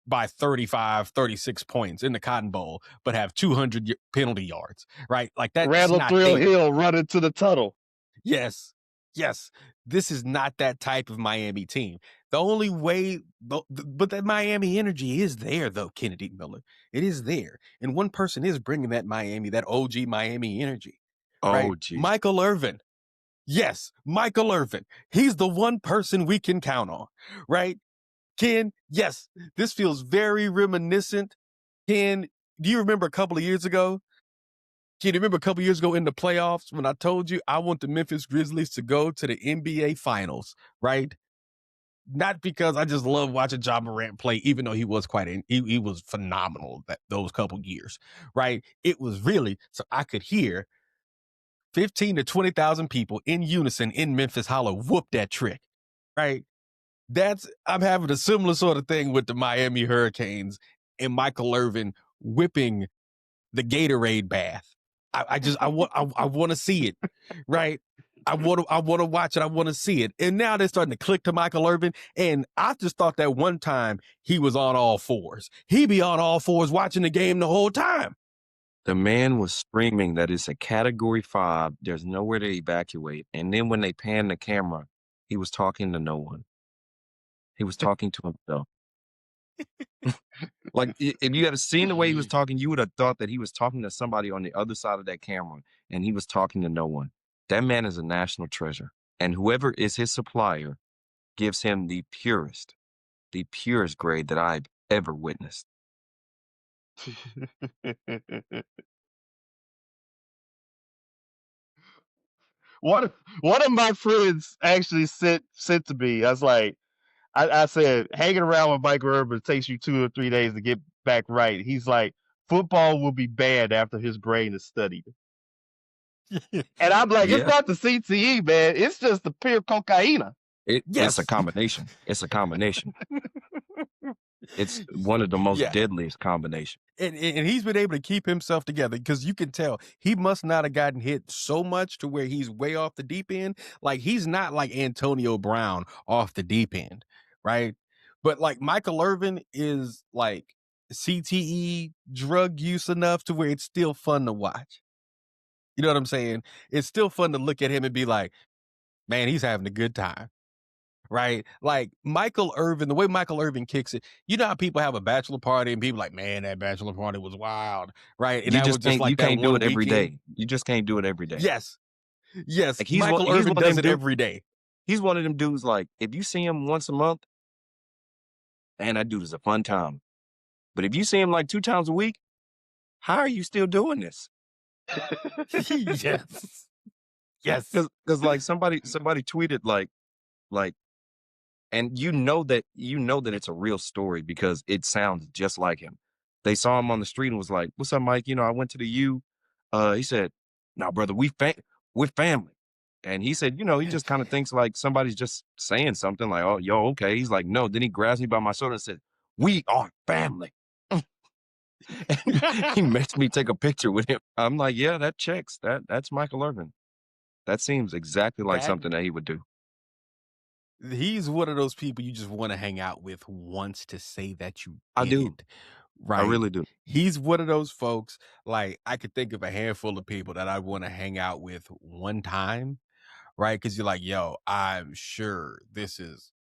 Speaker 1: by 35, 36 points in the Cotton Bowl, but have 200 penalty yards, right? Like that's
Speaker 4: Randall
Speaker 1: not
Speaker 4: Thrill
Speaker 1: there.
Speaker 4: Hill running to the tunnel.
Speaker 1: Yes. Yes. This is not that type of Miami team. The only way, but that Miami energy is there, though, Kennedy Miller. It is there. And one person is bringing that OG Miami energy, right?
Speaker 3: Oh, geez.
Speaker 1: Michael Irvin. Yes, Michael Irvin. He's the one person we can count on, right? Ken, yes, this feels very reminiscent. Ken, do you remember a couple of years ago? Can you remember a couple years ago in the playoffs when I told you I want the Memphis Grizzlies to go to the NBA Finals, right? not because I just love watching Ja Morant play, even though he was he was phenomenal those couple years, right? It was really so I could hear 15 to 20,000 people in unison in Memphis holler, whoop that trick, right? I'm having a similar sort of thing with the Miami Hurricanes and Michael Irvin whipping the Gatorade bath. I want to see it, right? I want to watch it. I want to see it. And now they're starting to click to Michael Irvin. And I just thought that one time he was on all fours. He be on all fours watching the game the whole time.
Speaker 3: The man was screaming that it's a Category 5. There's nowhere to evacuate. And then when they panned the camera, he was talking to no one. He was talking to himself. Like, if you had seen the way he was talking, you would have thought that he was talking to somebody on the other side of that camera, and he was talking to no one. That man is a national treasure. And whoever is his supplier gives him the purest grade that I've ever witnessed.
Speaker 4: One of my friends actually sent to me. I was like, I said, hanging around with Michael Irvin takes you 2 or 3 days to get back right. He's like, football will be bad after his brain is studied. And I'm like,
Speaker 3: Yeah.
Speaker 4: it's not the CTE, man. It's just the pure cocaine.
Speaker 3: It's a combination. It's a combination. It's one of the most deadliest combinations.
Speaker 1: And he's been able to keep himself together because you can tell he must not have gotten hit so much to where he's way off the deep end. Like, he's not like Antonio Brown off the deep end, right? But like Michael Irvin is like CTE drug use enough to where it's still fun to watch. You know what I'm saying? It's still fun to look at him and be like, man, he's having a good time. Right? Like Michael Irvin, the way Michael Irvin kicks it, you know how people have a bachelor party and people like, man, that bachelor party was wild. Right. And
Speaker 3: you
Speaker 1: that
Speaker 3: just
Speaker 1: was just
Speaker 3: can't,
Speaker 1: like
Speaker 3: you
Speaker 1: that
Speaker 3: can't do
Speaker 1: one
Speaker 3: it every
Speaker 1: weekend.
Speaker 3: day. You just can't do it every day.
Speaker 1: Yes. Yes.
Speaker 3: Like
Speaker 1: Michael Irvin does it every day.
Speaker 3: He's one of them dudes, like, if you see him once a month, man, that dude is a fun time. But if you see him like 2 times a week, how are you still doing this?
Speaker 1: Yes. Yes.
Speaker 3: Because like somebody tweeted like, and you know that it's a real story because it sounds just like him. They saw him on the street and was like, "What's up, Mike? You know, I went to the U." He said, "No, brother, we're family." And he said, you know, he just kind of thinks like somebody's just saying something like, "Oh, yo, okay." He's like, "No." Then he grabs me by my shoulder and said, "We are family." He makes me take a picture with him. I'm like, yeah, that checks. That's Michael Irvin. That seems exactly like something that he would do.
Speaker 1: He's one of those people you just want to hang out with once to say that you did.
Speaker 3: I do.
Speaker 1: Right.
Speaker 3: I really do.
Speaker 1: He's one of those folks, like I could think of a handful of people that I want to hang out with one time, right? Because you're like, yo, I'm sure this is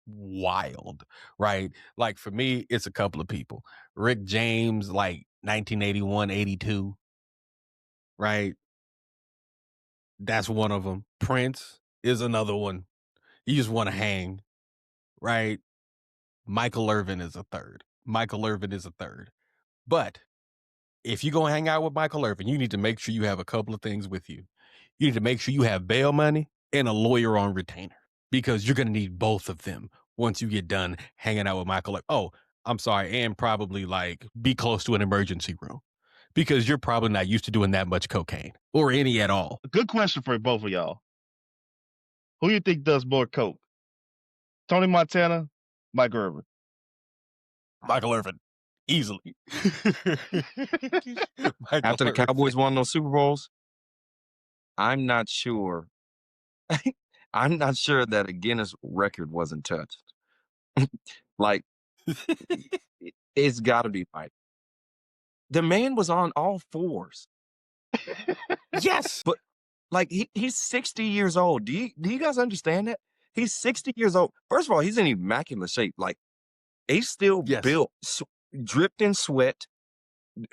Speaker 1: wild, right? Like for me, it's a couple of people. Rick James, like 1981, 82, right? That's one of them. Prince is another one. You just want to hang, right? Michael Irvin is a third. But if you're going to hang out with Michael Irvin, you need to make sure you have a couple of things with you. You need to make sure you have bail money and a lawyer on retainer because you're going to need both of them once you get done hanging out with Michael Irvin. Oh, I'm sorry. And probably like be close to an emergency room because you're probably not used to doing that much cocaine or any at all.
Speaker 4: Good question for both of y'all. Who you think does more coke? Tony Montana, Mike Irvin?
Speaker 1: Michael Irvin, easily.
Speaker 3: After the Cowboys won those Super Bowls, I'm not sure. I'm not sure that a Guinness record wasn't touched. Like, it's got to be Mike. The man was on all fours.
Speaker 1: Yes.
Speaker 3: But like he's 60 years old. Do you guys understand that? He's 60 years old. First of all, he's in immaculate shape. Like, he's still built, dripped in sweat.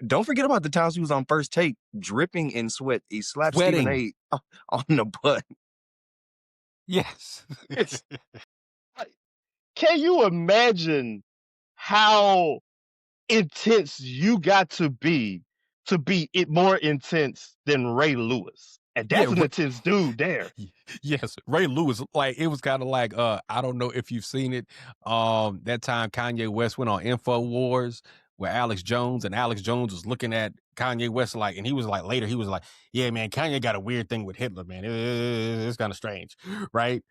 Speaker 3: Don't forget about the times he was on First Take, dripping in sweat. He slapped Stephen A. on the butt.
Speaker 1: Yes.
Speaker 4: Can you imagine how intense you got to be it more intense than Ray Lewis? And that's an
Speaker 1: Ray,
Speaker 4: intense dude there.
Speaker 1: yes, Ray Lewis. Like it was kind of like I don't know if you've seen it. That time Kanye West went on InfoWars with Alex Jones, and Alex Jones was looking at Kanye West like, and he was like later he was like, yeah, man, Kanye got a weird thing with Hitler, man. It's kind of strange, right?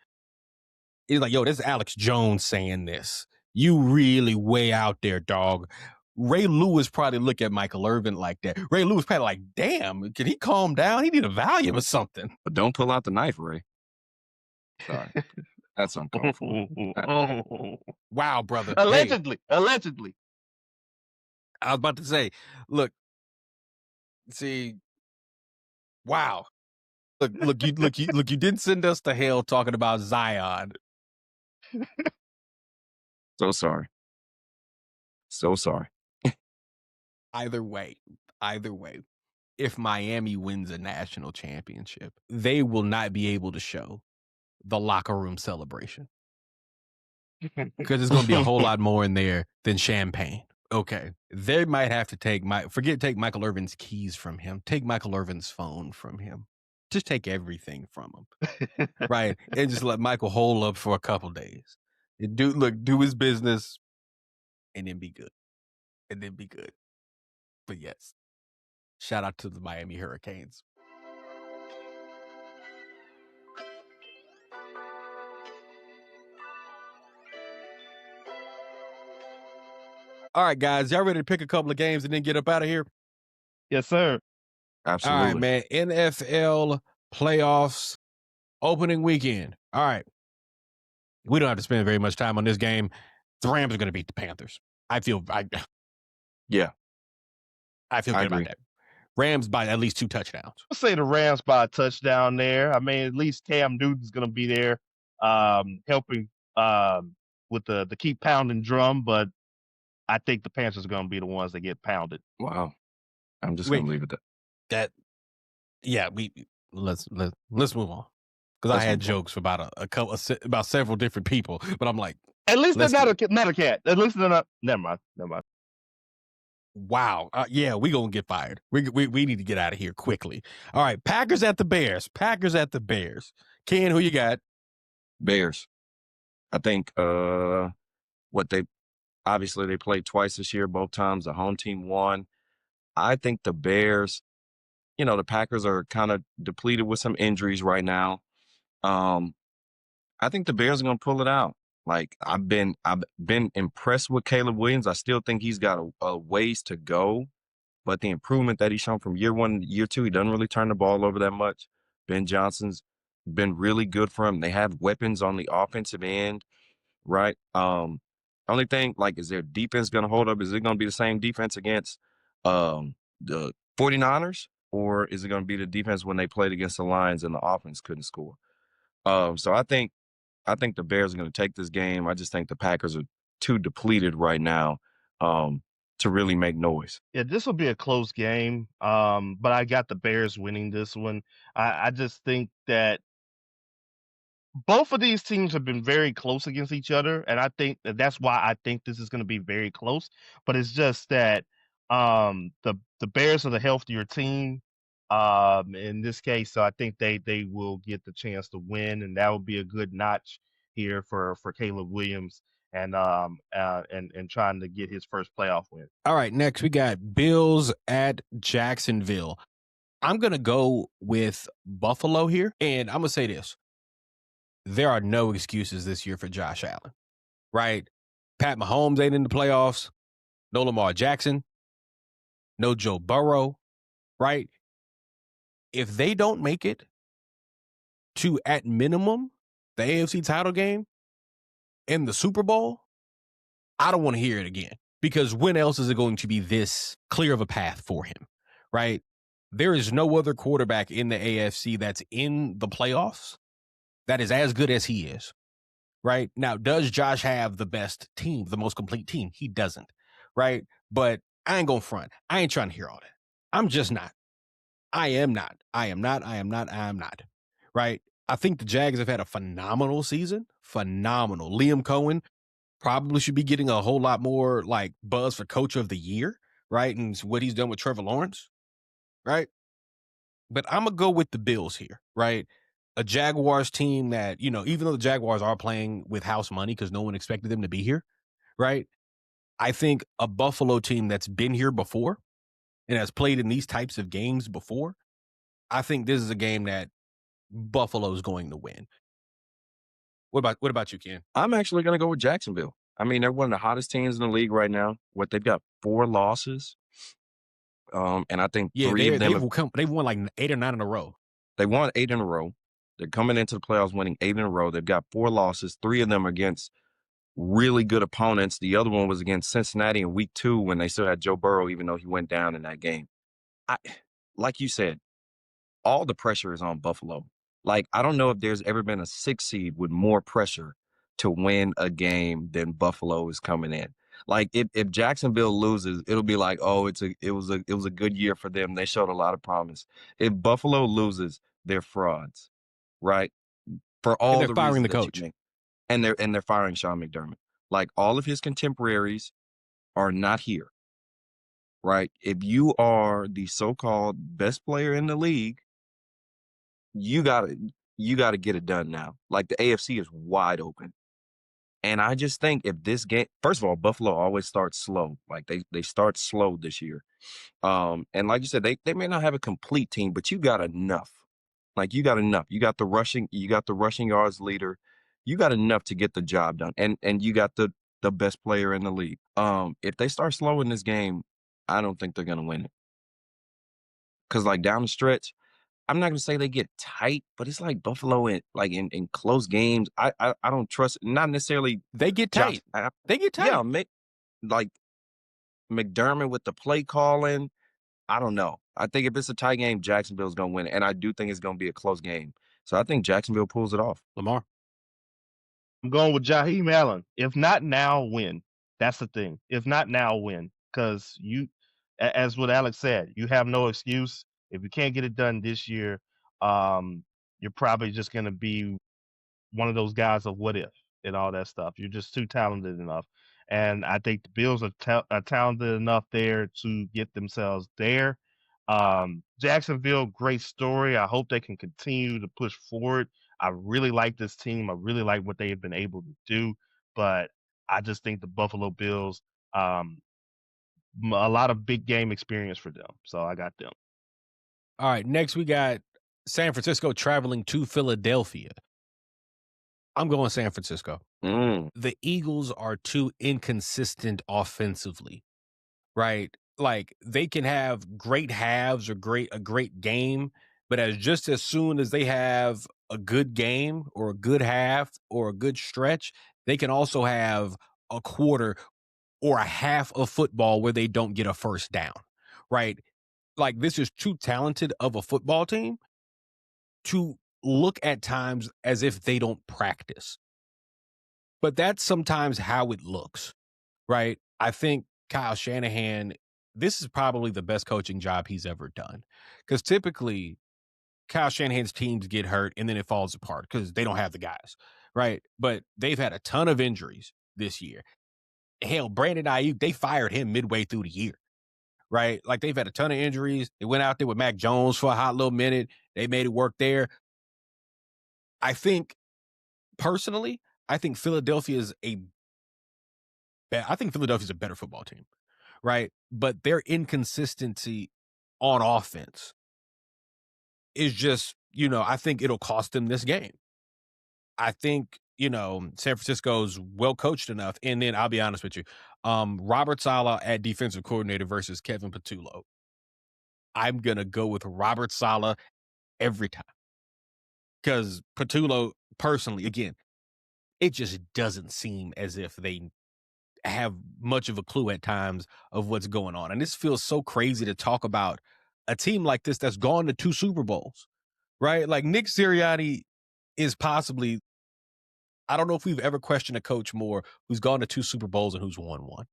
Speaker 1: He's like, yo, this is Alex Jones saying this. You really way out there, dog. Ray Lewis probably look at Michael Irvin like that. Ray Lewis probably like, damn, can he calm down? He need a Valium or something.
Speaker 3: But don't pull out the knife, Ray. Sorry. That's uncalled for.
Speaker 1: Wow, brother.
Speaker 4: Allegedly.
Speaker 1: Hey,
Speaker 4: Allegedly.
Speaker 1: I was about to say, look, see, wow. Look, you didn't send us to hell talking about Zion.
Speaker 3: So sorry. So sorry.
Speaker 1: Either way, if Miami wins a national championship, they will not be able to show the locker room celebration because there's going to be a whole lot more in there than champagne. Okay, they might have to take Michael Irvin's keys from him. Take Michael Irvin's phone from him. Just take everything from him, right? And just let Michael hole up for a couple days. Do his business, and then be good. But yes, shout out to the Miami Hurricanes. All right, guys, y'all ready to pick a couple of games and then get up out of here?
Speaker 4: Yes, sir.
Speaker 3: Absolutely.
Speaker 1: All right, man. NFL playoffs opening weekend. All right. We don't have to spend very much time on this game. The Rams are going to beat the Panthers. I feel good about that. Rams by at least 2 touchdowns.
Speaker 4: I'll say the Rams by a touchdown there. I mean, at least Cam Newton's going to be there helping with the keep pounding drum, but I think the Panthers are going to be the ones that get pounded.
Speaker 3: Wow. I'm just going to leave it at that.
Speaker 1: Let's move on. Because I had jokes about about several different people, but I'm like,
Speaker 4: at least they're not a cat. At least they're not. Never mind.
Speaker 1: Wow. We gonna get fired. We need to get out of here quickly. All right, Packers at the Bears. Ken, who you got?
Speaker 3: Bears. I think they played twice this year. Both times the home team won. I think the Bears, the Packers are kind of depleted with some injuries right now. I think the Bears are going to pull it out. Like I've been impressed with Caleb Williams. I still think he's got a ways to go, but the improvement that he's shown from year 1 to year 2, he doesn't really turn the ball over that much. Ben Johnson's been really good for him. They have weapons on the offensive end, right? Only thing, like, is their defense going to hold up? Is it going to be the same defense against the 49ers, or is it going to be the defense when they played against the Lions and the offense couldn't score? So I think the Bears are going to take this game. I just think the Packers are too depleted right now to really make noise.
Speaker 4: Yeah, this will be a close game, but I got the Bears winning this one. I just think that both of these teams have been very close against each other, and I think that's why I think this is going to be very close. But it's just that the Bears are the healthier team in this case, so I think they will get the chance to win, and that would be a good notch here for Caleb Williams and trying to get his first playoff win.
Speaker 1: All right, next we got Bills at Jacksonville. I'm going to go with Buffalo here, and I'm going to say this. There are no excuses this year for Josh Allen, right? Pat Mahomes ain't in the playoffs. No Lamar Jackson. No Joe Burrow, right? If they don't make it to, at minimum, the AFC title game and the Super Bowl, I don't want to hear it again. Because when else is it going to be this clear of a path for him, right? There is no other quarterback in the AFC that's in the playoffs that is as good as he is, right? Now, does Josh have the best team, the most complete team? He doesn't, right? But I ain't going to front. I ain't trying to hear all that. I'm just not. I am not. Right? I think the Jags have had a phenomenal season. Phenomenal. Liam Cohen probably should be getting a whole lot more like buzz for coach of the year, right? And what he's done with Trevor Lawrence, right? But I'm going to go with the Bills here, right? A Jaguars team that, even though the Jaguars are playing with house money because no one expected them to be here, right? I think a Buffalo team that's been here before and has played in these types of games before, I think this is a game that Buffalo's going to win. What about you, Ken?
Speaker 3: I'm actually going to go with Jacksonville. I mean, they're one of the hottest teams in the league right now. They've got 4 losses. And I think
Speaker 1: Yeah,
Speaker 3: 3 of them
Speaker 1: they've won like 8 or 9 in a row.
Speaker 3: They won 8 in a row. They're coming into the playoffs winning 8 in a row. They've got 4 losses. 3 of them against really good opponents. The other one was against Cincinnati in week 2 when they still had Joe Burrow, even though he went down in that game. Like you said, all the pressure is on Buffalo. Like, I don't know if there's ever been a 6 seed with more pressure to win a game than Buffalo is coming in. Like, if Jacksonville loses, it'll be like, oh, it was a good year for them. They showed a lot of promise. If Buffalo loses, they're frauds, right? For
Speaker 1: And
Speaker 3: all
Speaker 1: they're
Speaker 3: the
Speaker 1: firing
Speaker 3: reasons
Speaker 1: the
Speaker 3: that you
Speaker 1: coach.
Speaker 3: make. And they're firing Sean McDermott. Like, all of his contemporaries are not here, right? If you are the so-called best player in the league, you gotta get it done now. Like, the AFC is wide open. And I just think if this game, first of all, Buffalo always starts slow. Like, they start slow this year. And like you said, they may not have a complete team, but you got enough. Like, you got enough. You got the rushing yards leader. You got enough to get the job done. And you got the best player in the league. If they start slow in this game, I don't think they're gonna win it. Cause like down the stretch, I'm not gonna say they get tight, but it's like Buffalo in close games. I don't trust, not necessarily
Speaker 1: They get
Speaker 3: Josh.
Speaker 1: tight. They get tight.
Speaker 3: Yeah, like McDermott with the play calling. I don't know. I think if it's a tight game, Jacksonville's gonna win, and I do think it's gonna be a close game. So I think Jacksonville pulls it off.
Speaker 1: LaMar.
Speaker 4: I'm going with Jaheim Allen. If not now, when? That's the thing. If not now, when? Because as what Alex said, you have no excuse. If you can't get it done this year, you're probably just going to be one of those guys of what if and all that stuff. You're just too talented enough. And I think the Bills are talented enough there to get themselves there. Jacksonville, great story. I hope they can continue to push forward. I really like this team. I really like what they have been able to do. But I just think the Buffalo Bills, a lot of big game experience for them. So I got them.
Speaker 1: All right, next we got San Francisco traveling to Philadelphia. I'm going San Francisco. The Eagles are too inconsistent offensively, right? Like, they can have great halves or a great game, but as soon as they have a good game or a good half or a good stretch, they can also have a quarter or a half of football where they don't get a first down, right? Like, this is too talented of a football team to look at times as if they don't practice. But that's sometimes how it looks, right? I think Kyle Shanahan, this is probably the best coaching job he's ever done. Because typically, Kyle Shanahan's teams get hurt and then it falls apart because they don't have the guys, right? But they've had a ton of injuries this year. Hell, Brandon Ayuk, they fired him midway through the year, right? Like, they've had a ton of injuries. They went out there with Mac Jones for a hot little minute. They made it work there. I think, personally, I think Philadelphia's a better football team, right? But their inconsistency on offense is just, I think it'll cost them this game. I think, San Francisco's well coached enough. And then I'll be honest with you, Robert Saleh at defensive coordinator versus Kevin Patullo. I'm going to go with Robert Saleh every time. Because Patullo, personally, again, it just doesn't seem as if they have much of a clue at times of what's going on. And this feels so crazy to talk about a team like this that's gone to 2 Super Bowls, right? Like, Nick Sirianni is possibly, I don't know if we've ever questioned a coach more who's gone to 2 Super Bowls and who's won one.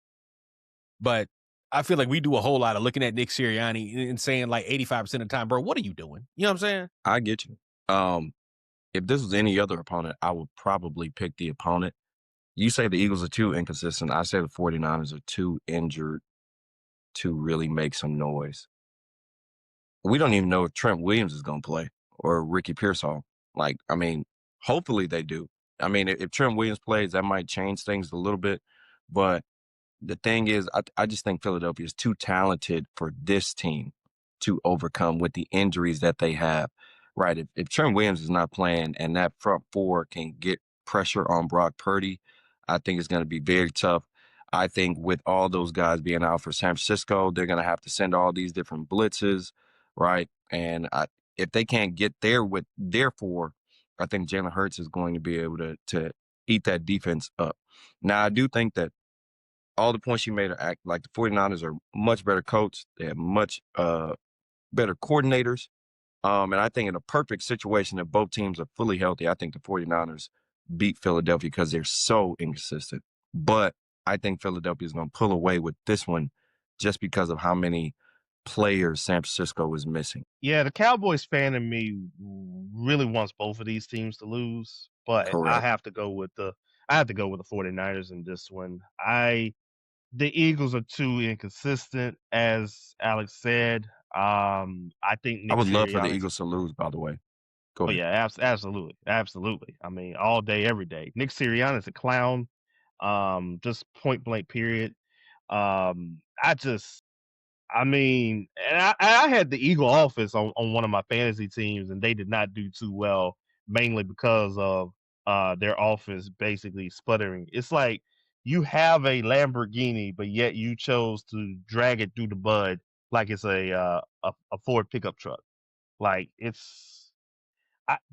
Speaker 1: But I feel like we do a whole lot of looking at Nick Sirianni and saying, like, 85% of the time, bro, what are you doing? You know what I'm saying?
Speaker 3: I get you. If this was any other opponent, I would probably pick the opponent. You say the Eagles are too inconsistent. I say the 49ers are too injured to really make some noise. we don't even know if Trent Williams is going to play or Ricky Pearsall. Like, I mean, hopefully they do. I mean, if Trent Williams plays, that might change things a little bit. But the thing is, I just think Philadelphia is too talented for this team to overcome with the injuries that they have. Right. If Trent Williams is not playing and that front four can get pressure on Brock Purdy, I think it's going to be very tough. I think with all those guys being out for San Francisco, they're going to have to send all these different blitzes. Right. And if they can't get there with their four, I think Jalen Hurts is going to be able to eat that defense up. Now, I do think that all the points you made are act like the 49ers are much better coached. They have much better coordinators. And I think in a perfect situation if both teams are fully healthy, I think the 49ers beat Philadelphia because they're so inconsistent. But I think Philadelphia is going to pull away with this one just because of how many players San Francisco is missing.
Speaker 4: Yeah, the Cowboys fan in me really wants both of these teams to lose, but
Speaker 3: Correct.
Speaker 4: I have to go with the 49ers in this one. The Eagles are too inconsistent, as Alex said. I think
Speaker 3: I
Speaker 4: Nick
Speaker 3: would love for the
Speaker 4: Sirianni's.
Speaker 3: Eagles to lose, by the way. Go
Speaker 4: Oh
Speaker 3: ahead.
Speaker 4: yeah, absolutely, absolutely. I mean, all day, every day. Nick Sirianni's a clown. Just point blank. Period. I just I mean, and I had the Eagle offense on one of my fantasy teams, and they did not do too well, mainly because of their offense basically sputtering. It's like you have a Lamborghini, but yet you chose to drag it through the mud like it's a Ford pickup truck. Like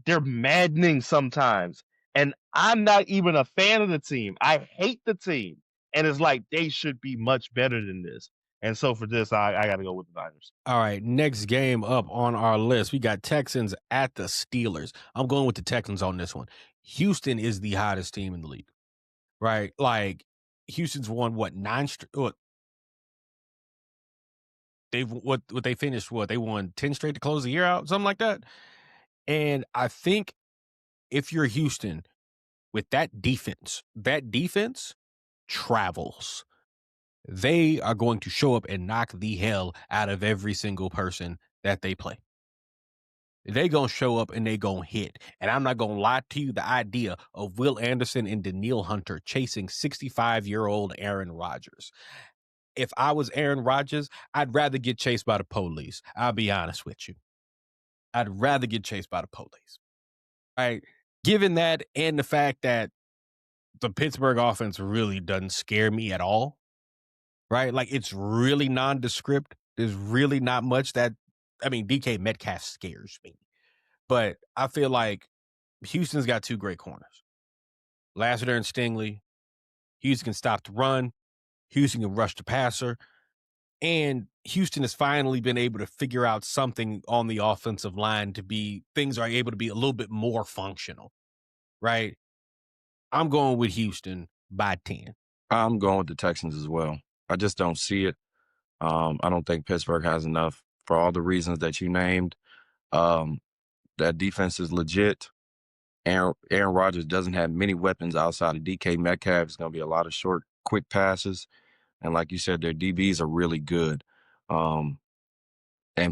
Speaker 4: they're maddening sometimes, and I'm not even a fan of the team. I hate the team, and it's like they should be much better than this. And so for this, I got to go with the Niners.
Speaker 1: All right, next game up on our list, we got Texans at the Steelers. I'm going with the Texans on this one. Houston is the hottest team in the league, right? Like Houston's won what they finished they won 10 straight to close the year out, something like that. And I think if you're Houston with that defense travels. They are going to show up and knock the hell out of every single person that they play. They gonna show up and they gonna hit. And I'm not gonna lie to you, the idea of Will Anderson and Daniil Hunter chasing 65-year-old Aaron Rodgers. If I was Aaron Rodgers, I'd rather get chased by the police. I'll be honest with you. I'd rather get chased by the police. Right? Given that and the fact that the Pittsburgh offense really doesn't scare me at all. Right? Like it's really nondescript. There's really not much DK Metcalf scares me. But I feel like Houston's got two great corners. Lassiter and Stingley. Houston can stop the run. Houston can rush the passer. And Houston has finally been able to figure out something on the offensive line things are able to be a little bit more functional. Right? I'm going with Houston by 10.
Speaker 3: I'm going with the Texans as well. I just don't see it. I don't think Pittsburgh has enough for all the reasons that you named. That defense is legit. Aaron Rodgers doesn't have many weapons outside of DK Metcalf. It's going to be a lot of short, quick passes. And like you said, their DBs are really good. And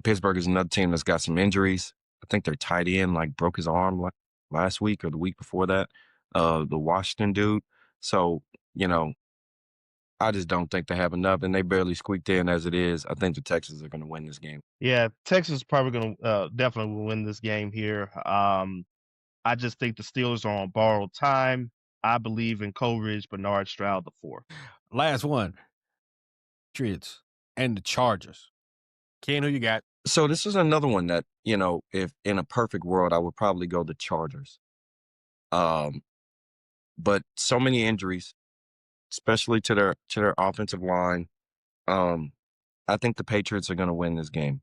Speaker 3: Pittsburgh is another team that's got some injuries. I think their tight end broke his arm last week or the week before that, the Washington dude. So, I just don't think they have enough, and they barely squeaked in as it is. I think the Texans are going to win this game.
Speaker 4: Yeah, Texas is probably going to definitely will win this game here. I just think the Steelers are on borrowed time. I believe in Coleridge, Bernard Stroud, the fourth.
Speaker 1: Last one. Patriots and the Chargers. Ken, who you got?
Speaker 3: So this is another one that, if in a perfect world, I would probably go the Chargers. But so many injuries, especially to their offensive line. I think the Patriots are going to win this game.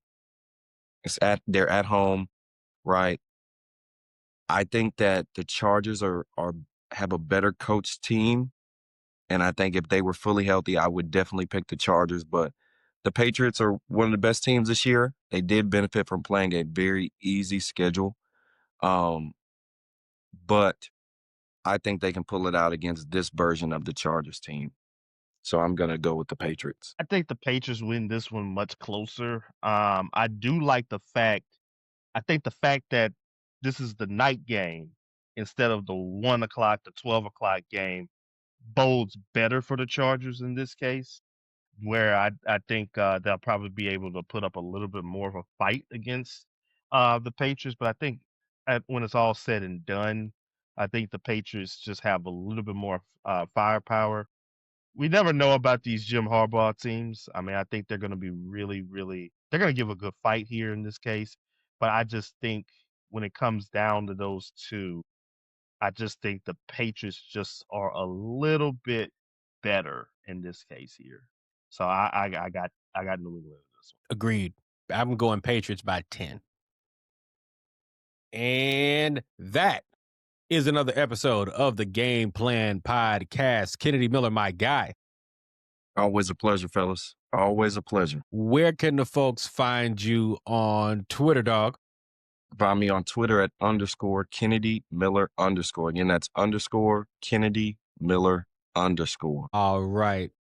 Speaker 3: They're at home, right? I think that the Chargers have a better coached team, and I think if they were fully healthy, I would definitely pick the Chargers. But the Patriots are one of the best teams this year. They did benefit from playing a very easy schedule, but I think they can pull it out against this version of the Chargers team. So I'm going to go with the Patriots.
Speaker 4: I think the Patriots win this one much closer. I do like the fact. I think the fact that this is the night game instead of the 1 o'clock to 12 o'clock game bodes better for the Chargers in this case, where I think they'll probably be able to put up a little bit more of a fight against the Patriots. But I think when it's all said and done, I think the Patriots just have a little bit more firepower. We never know about these Jim Harbaugh teams. I mean, I think they're going to be really, really, they're going to give a good fight here in this case. But I just think when it comes down to those two, I just think the Patriots just are a little bit better in this case here. So I got New England in this one.
Speaker 1: Agreed. I'm going Patriots by 10. And that is another episode of the Game Plan Podcast. Kennedy Miller, my guy.
Speaker 3: Always a pleasure, fellas. Always a pleasure.
Speaker 1: Where can the folks find you on Twitter, dog?
Speaker 3: Find me on Twitter at _Kennedy Miller _. Again, that's _Kennedy Miller _.
Speaker 1: All right.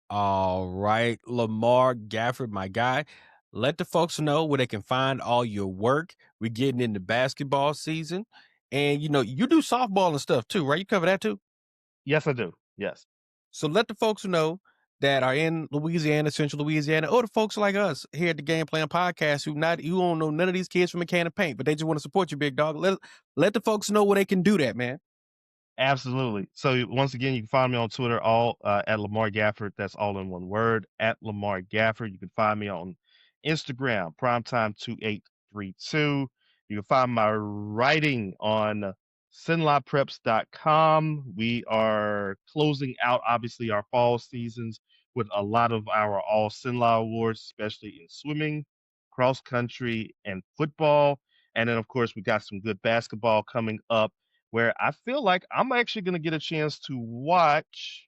Speaker 1: LaMar Gafford, my guy. Let the folks know where they can find all your work. We're getting into basketball season. And, you do softball and stuff too, right? You cover that too?
Speaker 4: Yes, I do. Yes.
Speaker 1: So let the folks know that are in Louisiana, Central Louisiana, or the folks like us here at the Game Plan Podcast who don't know none of these kids from a can of paint, but they just want to support you, big dog. Let the folks know where they can do that, man.
Speaker 4: Absolutely. So once again, you can find me on Twitter all at LaMar Gafford. That's all in one word, at LaMar Gafford. You can find me on Instagram, primetime2832. You can find my writing on sinlapreps.com. We are closing out, obviously, our fall seasons with a lot of our all Sinla awards, especially in swimming, cross country, and football. And then, of course, we got some good basketball coming up, where I feel like I'm actually going to get a chance to watch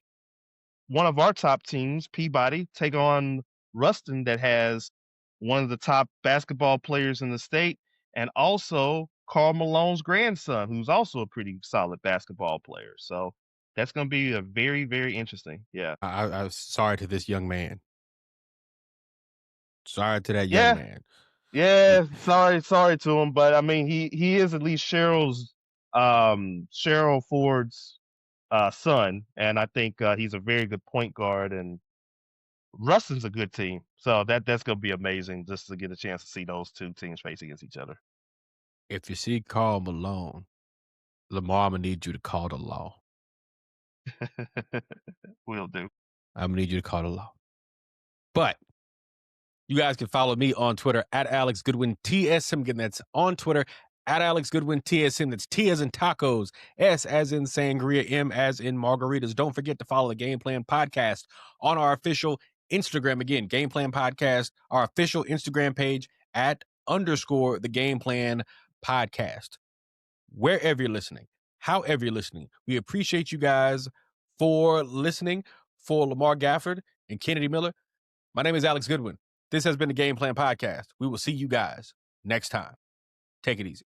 Speaker 4: one of our top teams, Peabody, take on Ruston, that has one of the top basketball players in the state, and also Karl Malone's grandson, who's also a pretty solid basketball player. So that's going to be a very, very interesting. Yeah.
Speaker 1: I'm sorry to this young man. Sorry to that young man.
Speaker 4: Yeah, sorry to him, but I mean he is at least Cheryl Ford's son, and I think he's a very good point guard, and Ruston's a good team. So that's gonna be amazing just to get a chance to see those two teams face against each other.
Speaker 1: If you see Karl Malone, LaMar, I'm gonna need you to call the law.
Speaker 4: Will do.
Speaker 1: I'm gonna need you to call the law. But you guys can follow me on Twitter at Alex Goodwin TSM. Again, that's on Twitter at Alex Goodwin TSM. That's T as in tacos, S as in sangria, M as in margaritas. Don't forget to follow the Game Plan Podcast on our official Instagram. Again, Game Plan Podcast, our official Instagram page at _ the Game Plan Podcast. Wherever you're listening, however you're listening, we appreciate you guys for listening. For LaMar Gafford and Kennedy Miller, my name is Alex Goodwin. This has been the Game Plan Podcast. We will see you guys next time. Take it easy.